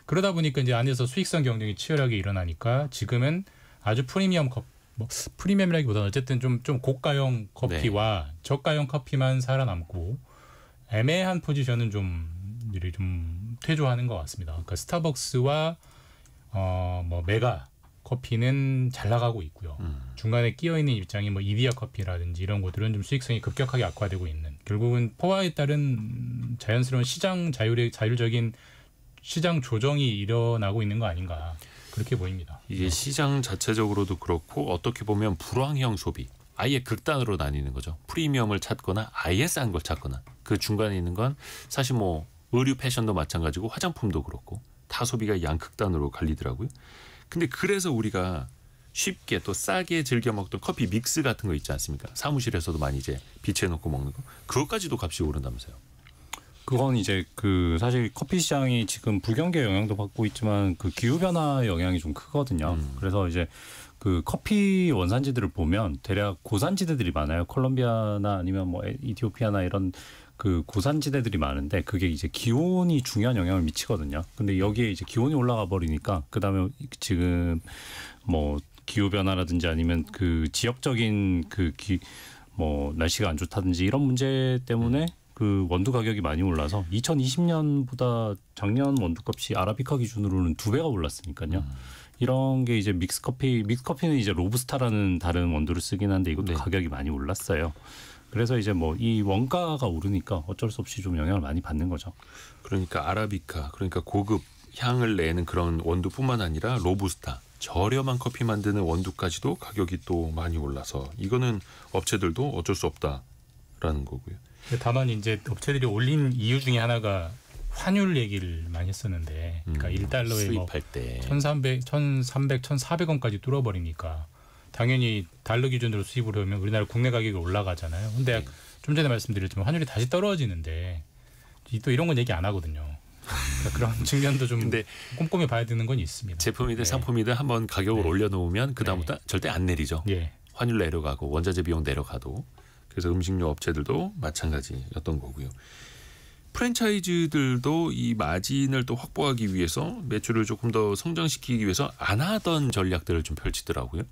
Speaker 5: 그러다 보니까 이제 안에서 수익성 경쟁이 치열하게 일어나니까 지금은 아주 프리미엄이라기보다는 어쨌든 좀 고가형 커피와 저가형 커피만 살아남고 애매한 포지션은 좀 퇴조하는 것 같습니다. 그러니까 스타벅스와 뭐 메가 커피는 잘 나가고 있고요. 중간에 끼어 있는 입장이 뭐 이디야 커피라든지 이런 곳들은 좀 수익성이 급격하게 악화되고 있는. 결국은 포화에 따른 자연스러운 시장 자율적인 시장 조정이 일어나고 있는 거 아닌가 그렇게 보입니다.
Speaker 1: 이게 시장 자체적으로도 그렇고 어떻게 보면 불황형 소비. 아예 극단으로 나뉘는 거죠. 프리미엄을 찾거나 아예 싼 걸 찾거나 그 중간에 있는 건 사실 뭐 의류 패션도 마찬가지고 화장품도 그렇고 다 소비가 양극단으로 갈리더라고요. 근데 그래서 우리가 쉽게 또 싸게 즐겨 먹던 커피 믹스 같은 거 있지 않습니까? 사무실에서도 많이 이제 비치해놓고 먹는 거. 그것까지도 값이 오른다면서요.
Speaker 7: 그건 이제 그 사실 커피 시장이 지금 불경기의 영향도 받고 있지만 그 기후 변화 영향이 좀 크거든요. 그래서 이제 그 커피 원산지들을 보면 대략 고산지대들이 많아요. 콜롬비아나 아니면 뭐 이티오피아나 이런 그 고산지대들이 많은데 그게 이제 기온이 중요한 영향을 미치거든요. 근데 여기에 이제 기온이 올라가 버리니까 그다음에 지금 뭐 기후 변화라든지 아니면 그 지역적인 뭐 날씨가 안 좋다든지 이런 문제 때문에 그 원두 가격이 많이 올라서 2020년보다 작년 원두값이 아라비카 기준으로는 2배가 올랐으니까요. 이런 게 이제 믹스커피는 이제 로부스타라는 다른 원두를 쓰긴 한데 이것도
Speaker 1: 네.
Speaker 7: 가격이 많이 올랐어요. 그래서 이제 뭐 이 원가가 오르니까 어쩔 수 없이 좀 영향을 많이 받는 거죠.
Speaker 1: 그러니까 아라비카, 그러니까 고급 향을 내는 그런 원두뿐만 아니라 로부스타, 저렴한 커피 만드는 원두까지도 가격이 또 많이 올라서 이거는 업체들도 어쩔 수 없다라는 거고요.
Speaker 5: 다만 이제 업체들이 올린 이유 중에 하나가 환율 얘기를 많이 했었는데, 그러니까 1달러에 뭐
Speaker 1: 수입할 때
Speaker 5: 1,300, 1,400원까지 뚫어버리니까 당연히 달러 기준으로 수입을 하면 우리나라 국내 가격이 올라가잖아요. 근데 좀 전에 말씀드렸지만 환율이 다시 떨어지는데 또 이런 건 얘기 안 하거든요. 그러니까 그런 측면도 좀
Speaker 1: 근데
Speaker 5: 꼼꼼히 봐야 되는 건 있습니다.
Speaker 1: 제품이든
Speaker 5: 네.
Speaker 1: 상품이든 한번 가격을
Speaker 5: 네.
Speaker 1: 올려놓으면 그다음부터 절대 안 내리죠.
Speaker 5: 예.
Speaker 1: 환율 내려가고 원자재 비용 내려가도. 그래서 음식료 업체들도 마찬가지였던 거고요. 프랜차이즈들도 이 마진을 또 확보하기 위해서 매출을 조금 더 성장시키기 위해서 안 하던 전략들을 좀 펼치더라고요.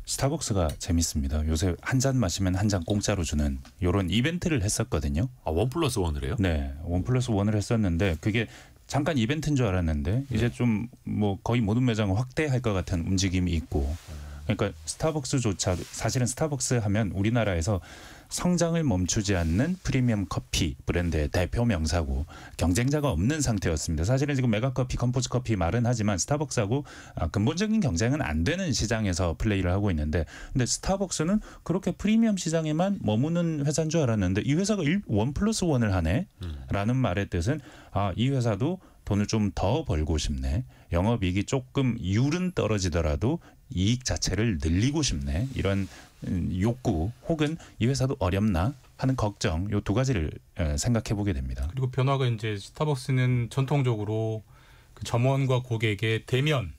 Speaker 6: 스타벅스가 재밌습니다. 요새 한 잔 마시면 한 잔 공짜로 주는 이런 이벤트를 했었거든요.
Speaker 1: 아, 1+1을 해요?
Speaker 6: 네, 1+1을 했었는데 그게 잠깐 이벤트인 줄 알았는데 이제 좀 뭐 거의 모든 매장을 확대할 것 같은 움직임이 있고, 그러니까 스타벅스조차 사실은 스타벅스 하면 우리나라에서 성장을 멈추지 않는 프리미엄 커피 브랜드의 대표 명사고 경쟁자가 없는 상태였습니다. 사실은 지금 메가커피, 컴포즈 커피 말은 하지만 스타벅스하고 근본적인 경쟁은 안 되는 시장에서 플레이를 하고 있는데, 근데 스타벅스는 그렇게 프리미엄 시장에만 머무는 회사인 줄 알았는데 이 회사가 1+1을 하네 라는 말의 뜻은 이 회사도 돈을 좀 더 벌고 싶네, 영업이익이 조금 율은 떨어지더라도 이익 자체를 늘리고 싶네, 이런 욕구 혹은 이 회사도 어렵나 하는 걱정, 이 두 가지를 생각해 보게 됩니다.
Speaker 5: 그리고 변화가 이제 스타벅스는 전통적으로 그 점원과 고객의 대면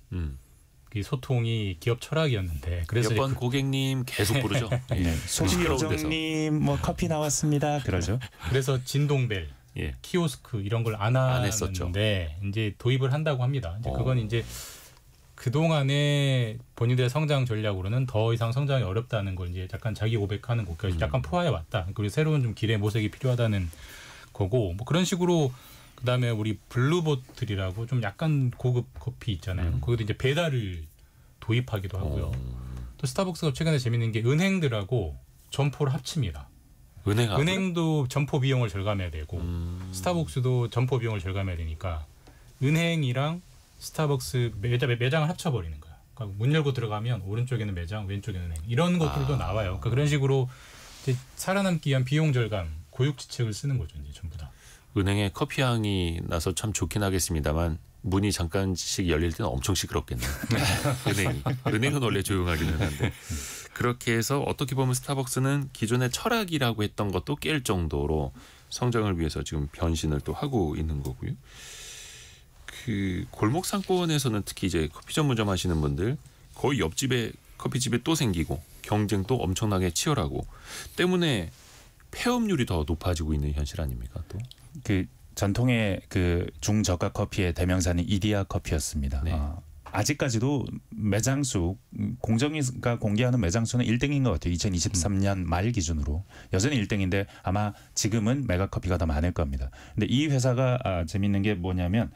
Speaker 5: 이 소통이 기업 철학이었는데, 그래서
Speaker 1: 몇 번 고객님 계속 부르죠.
Speaker 6: 네,
Speaker 1: 시끄러운 데서.
Speaker 6: 소심요정님 뭐 커피 나왔습니다 그러죠.
Speaker 5: 그래서 진동벨,
Speaker 1: 예.
Speaker 5: 키오스크 이런 걸 안
Speaker 1: 했었죠.
Speaker 5: 하는데 이제 도입을 한다고 합니다. 이제 그건 이제 그동안의 본인들의 성장 전략으로는 더 이상 성장이 어렵다는 걸 이제 약간 자기 고백하는 것까지 약간 포화해 왔다. 그리고 새로운 좀 길의 모색이 필요하다는 거고, 뭐 그런 식으로 그다음에 우리 블루보틀이라고 좀 약간 고급 커피 있잖아요. 거기도 이제 배달을 도입하기도 하고요. 또 스타벅스가 최근에 재밌는 게 은행들하고 점포를 합칩니다. 은행도 점포 비용을 절감해야 되고 스타벅스도 점포 비용을 절감해야 되니까 은행이랑 스타벅스 매장을 합쳐버리는 거야. 그러니까 문 열고 들어가면 오른쪽에는 매장, 왼쪽에는 은행, 이런 것들도 나와요. 그러니까 그런 식으로 이제 살아남기 위한 비용 절감, 고육지책을 쓰는 거죠, 이제 전부 다.
Speaker 1: 은행에 커피 향이 나서 참 좋긴 하겠습니다만 문이 잠깐씩 열릴 때는 엄청 시끄럽겠네요. 은행은 원래 조용하기는 한데, 그렇게 해서 어떻게 보면 스타벅스는 기존의 철학이라고 했던 것도 깰 정도로 성장을 위해서 지금 변신을 또 하고 있는 거고요. 그 골목 상권에서는 특히 이제 커피 전문점 하시는 분들 거의 옆집에 커피집에 또 생기고 경쟁도 엄청나게 치열하고 때문에 폐업률이 더 높아지고 있는 현실 아닙니까? 또
Speaker 6: 그 전통의 그 중저가 커피의 대명사는 이디야 커피였습니다.
Speaker 1: 네.
Speaker 6: 아직까지도 매장수, 공정위가 공개하는 매장수는 1등인 것 같아요. 2023년 말 기준으로 여전히 1등인데 아마 지금은 메가커피가 더 많을 겁니다. 근데 이 회사가 재밌는 게 뭐냐면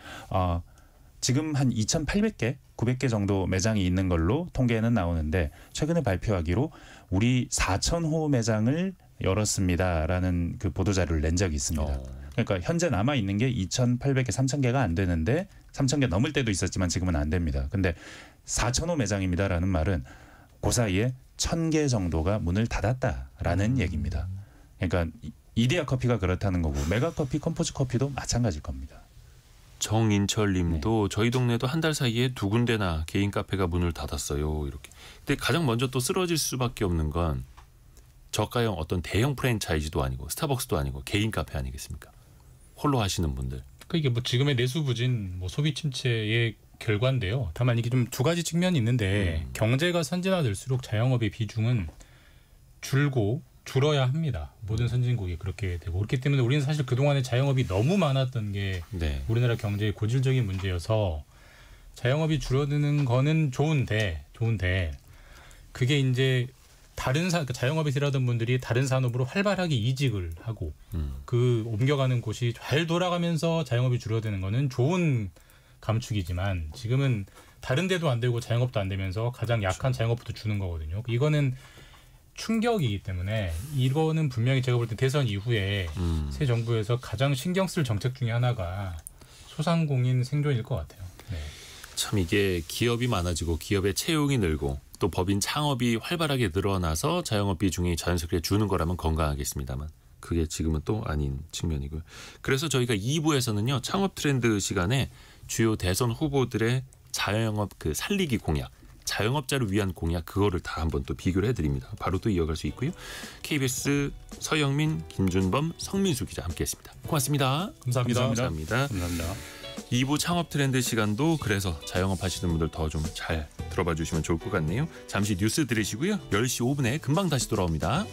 Speaker 6: 지금 한 2,800개, 900개 정도 매장이 있는 걸로 통계는 나오는데, 최근에 발표하기로 우리 4,000호 매장을 열었습니다라는 그 보도 자료를 낸 적이 있습니다. 그러니까 현재 남아 있는 게 2,800개, 3,000개가 안 되는데 3,000개 넘을 때도 있었지만 지금은 안 됩니다. 근데 4,000호 매장입니다라는 말은 그 사이에 1,000개 정도가 문을 닫았다라는 얘기입니다. 그러니까 이데아 커피가 그렇다는 거고 메가커피, 컴포즈 커피도 마찬가지일 겁니다.
Speaker 1: 정인철님도 저희 동네도 한 달 사이에 2군데나 개인 카페가 문을 닫았어요. 이렇게. 근데 가장 먼저 또 쓰러질 수밖에 없는 건 저가형 어떤 대형 프랜차이즈도 아니고 스타벅스도 아니고 개인 카페 아니겠습니까? 홀로 하시는 분들.
Speaker 5: 그러니까 이게 뭐 지금의 내수 부진, 뭐 소비 침체의 결과인데요. 다만 이게 좀 두 가지 측면이 있는데 경제가 선진화될수록 자영업의 비중은 줄어야 합니다. 모든 선진국이 그렇게 되고 그렇기 때문에 우리는 사실 그동안에 자영업이 너무 많았던 게
Speaker 1: 네.
Speaker 5: 우리나라 경제의 고질적인 문제여서 자영업이 줄어드는 거는 좋은데 그게 이제 자영업에서 일하던 분들이 다른 산업으로 활발하게 이직을 하고 그 옮겨가는 곳이 잘 돌아가면서 자영업이 줄어드는 거는 좋은 감축이지만 지금은 다른 데도 안 되고 자영업도 안 되면서 가장 약한 자영업부터 주는 거거든요. 이거는 충격이기 때문에 이거는 분명히 제가 볼 때 대선 이후에 새 정부에서 가장 신경 쓸 정책 중에 하나가 소상공인 생존일 것 같아요. 네.
Speaker 1: 참 이게 기업이 많아지고 기업의 채용이 늘고 또 법인 창업이 활발하게 늘어나서 자영업 비중이 자연스럽게 주는 거라면 건강하겠습니다만 그게 지금은 또 아닌 측면이고요. 그래서 저희가 2부에서는요. 창업 트렌드 시간에 주요 대선 후보들의 자영업 그 살리기 공약, 자영업자를 위한 공약 그거를 다 한번 또 비교를 해드립니다. 바로 또 이어갈 수 있고요. KBS 서영민, 김준범, 성민수 기자 함께했습니다. 고맙습니다. 감사합니다. 2부 창업 트렌드 시간도 그래서 자영업 하시는 분들 더 좀 잘 들어봐 주시면 좋을 것 같네요. 잠시 뉴스 들으시고요. 10시 5분에 금방 다시 돌아옵니다.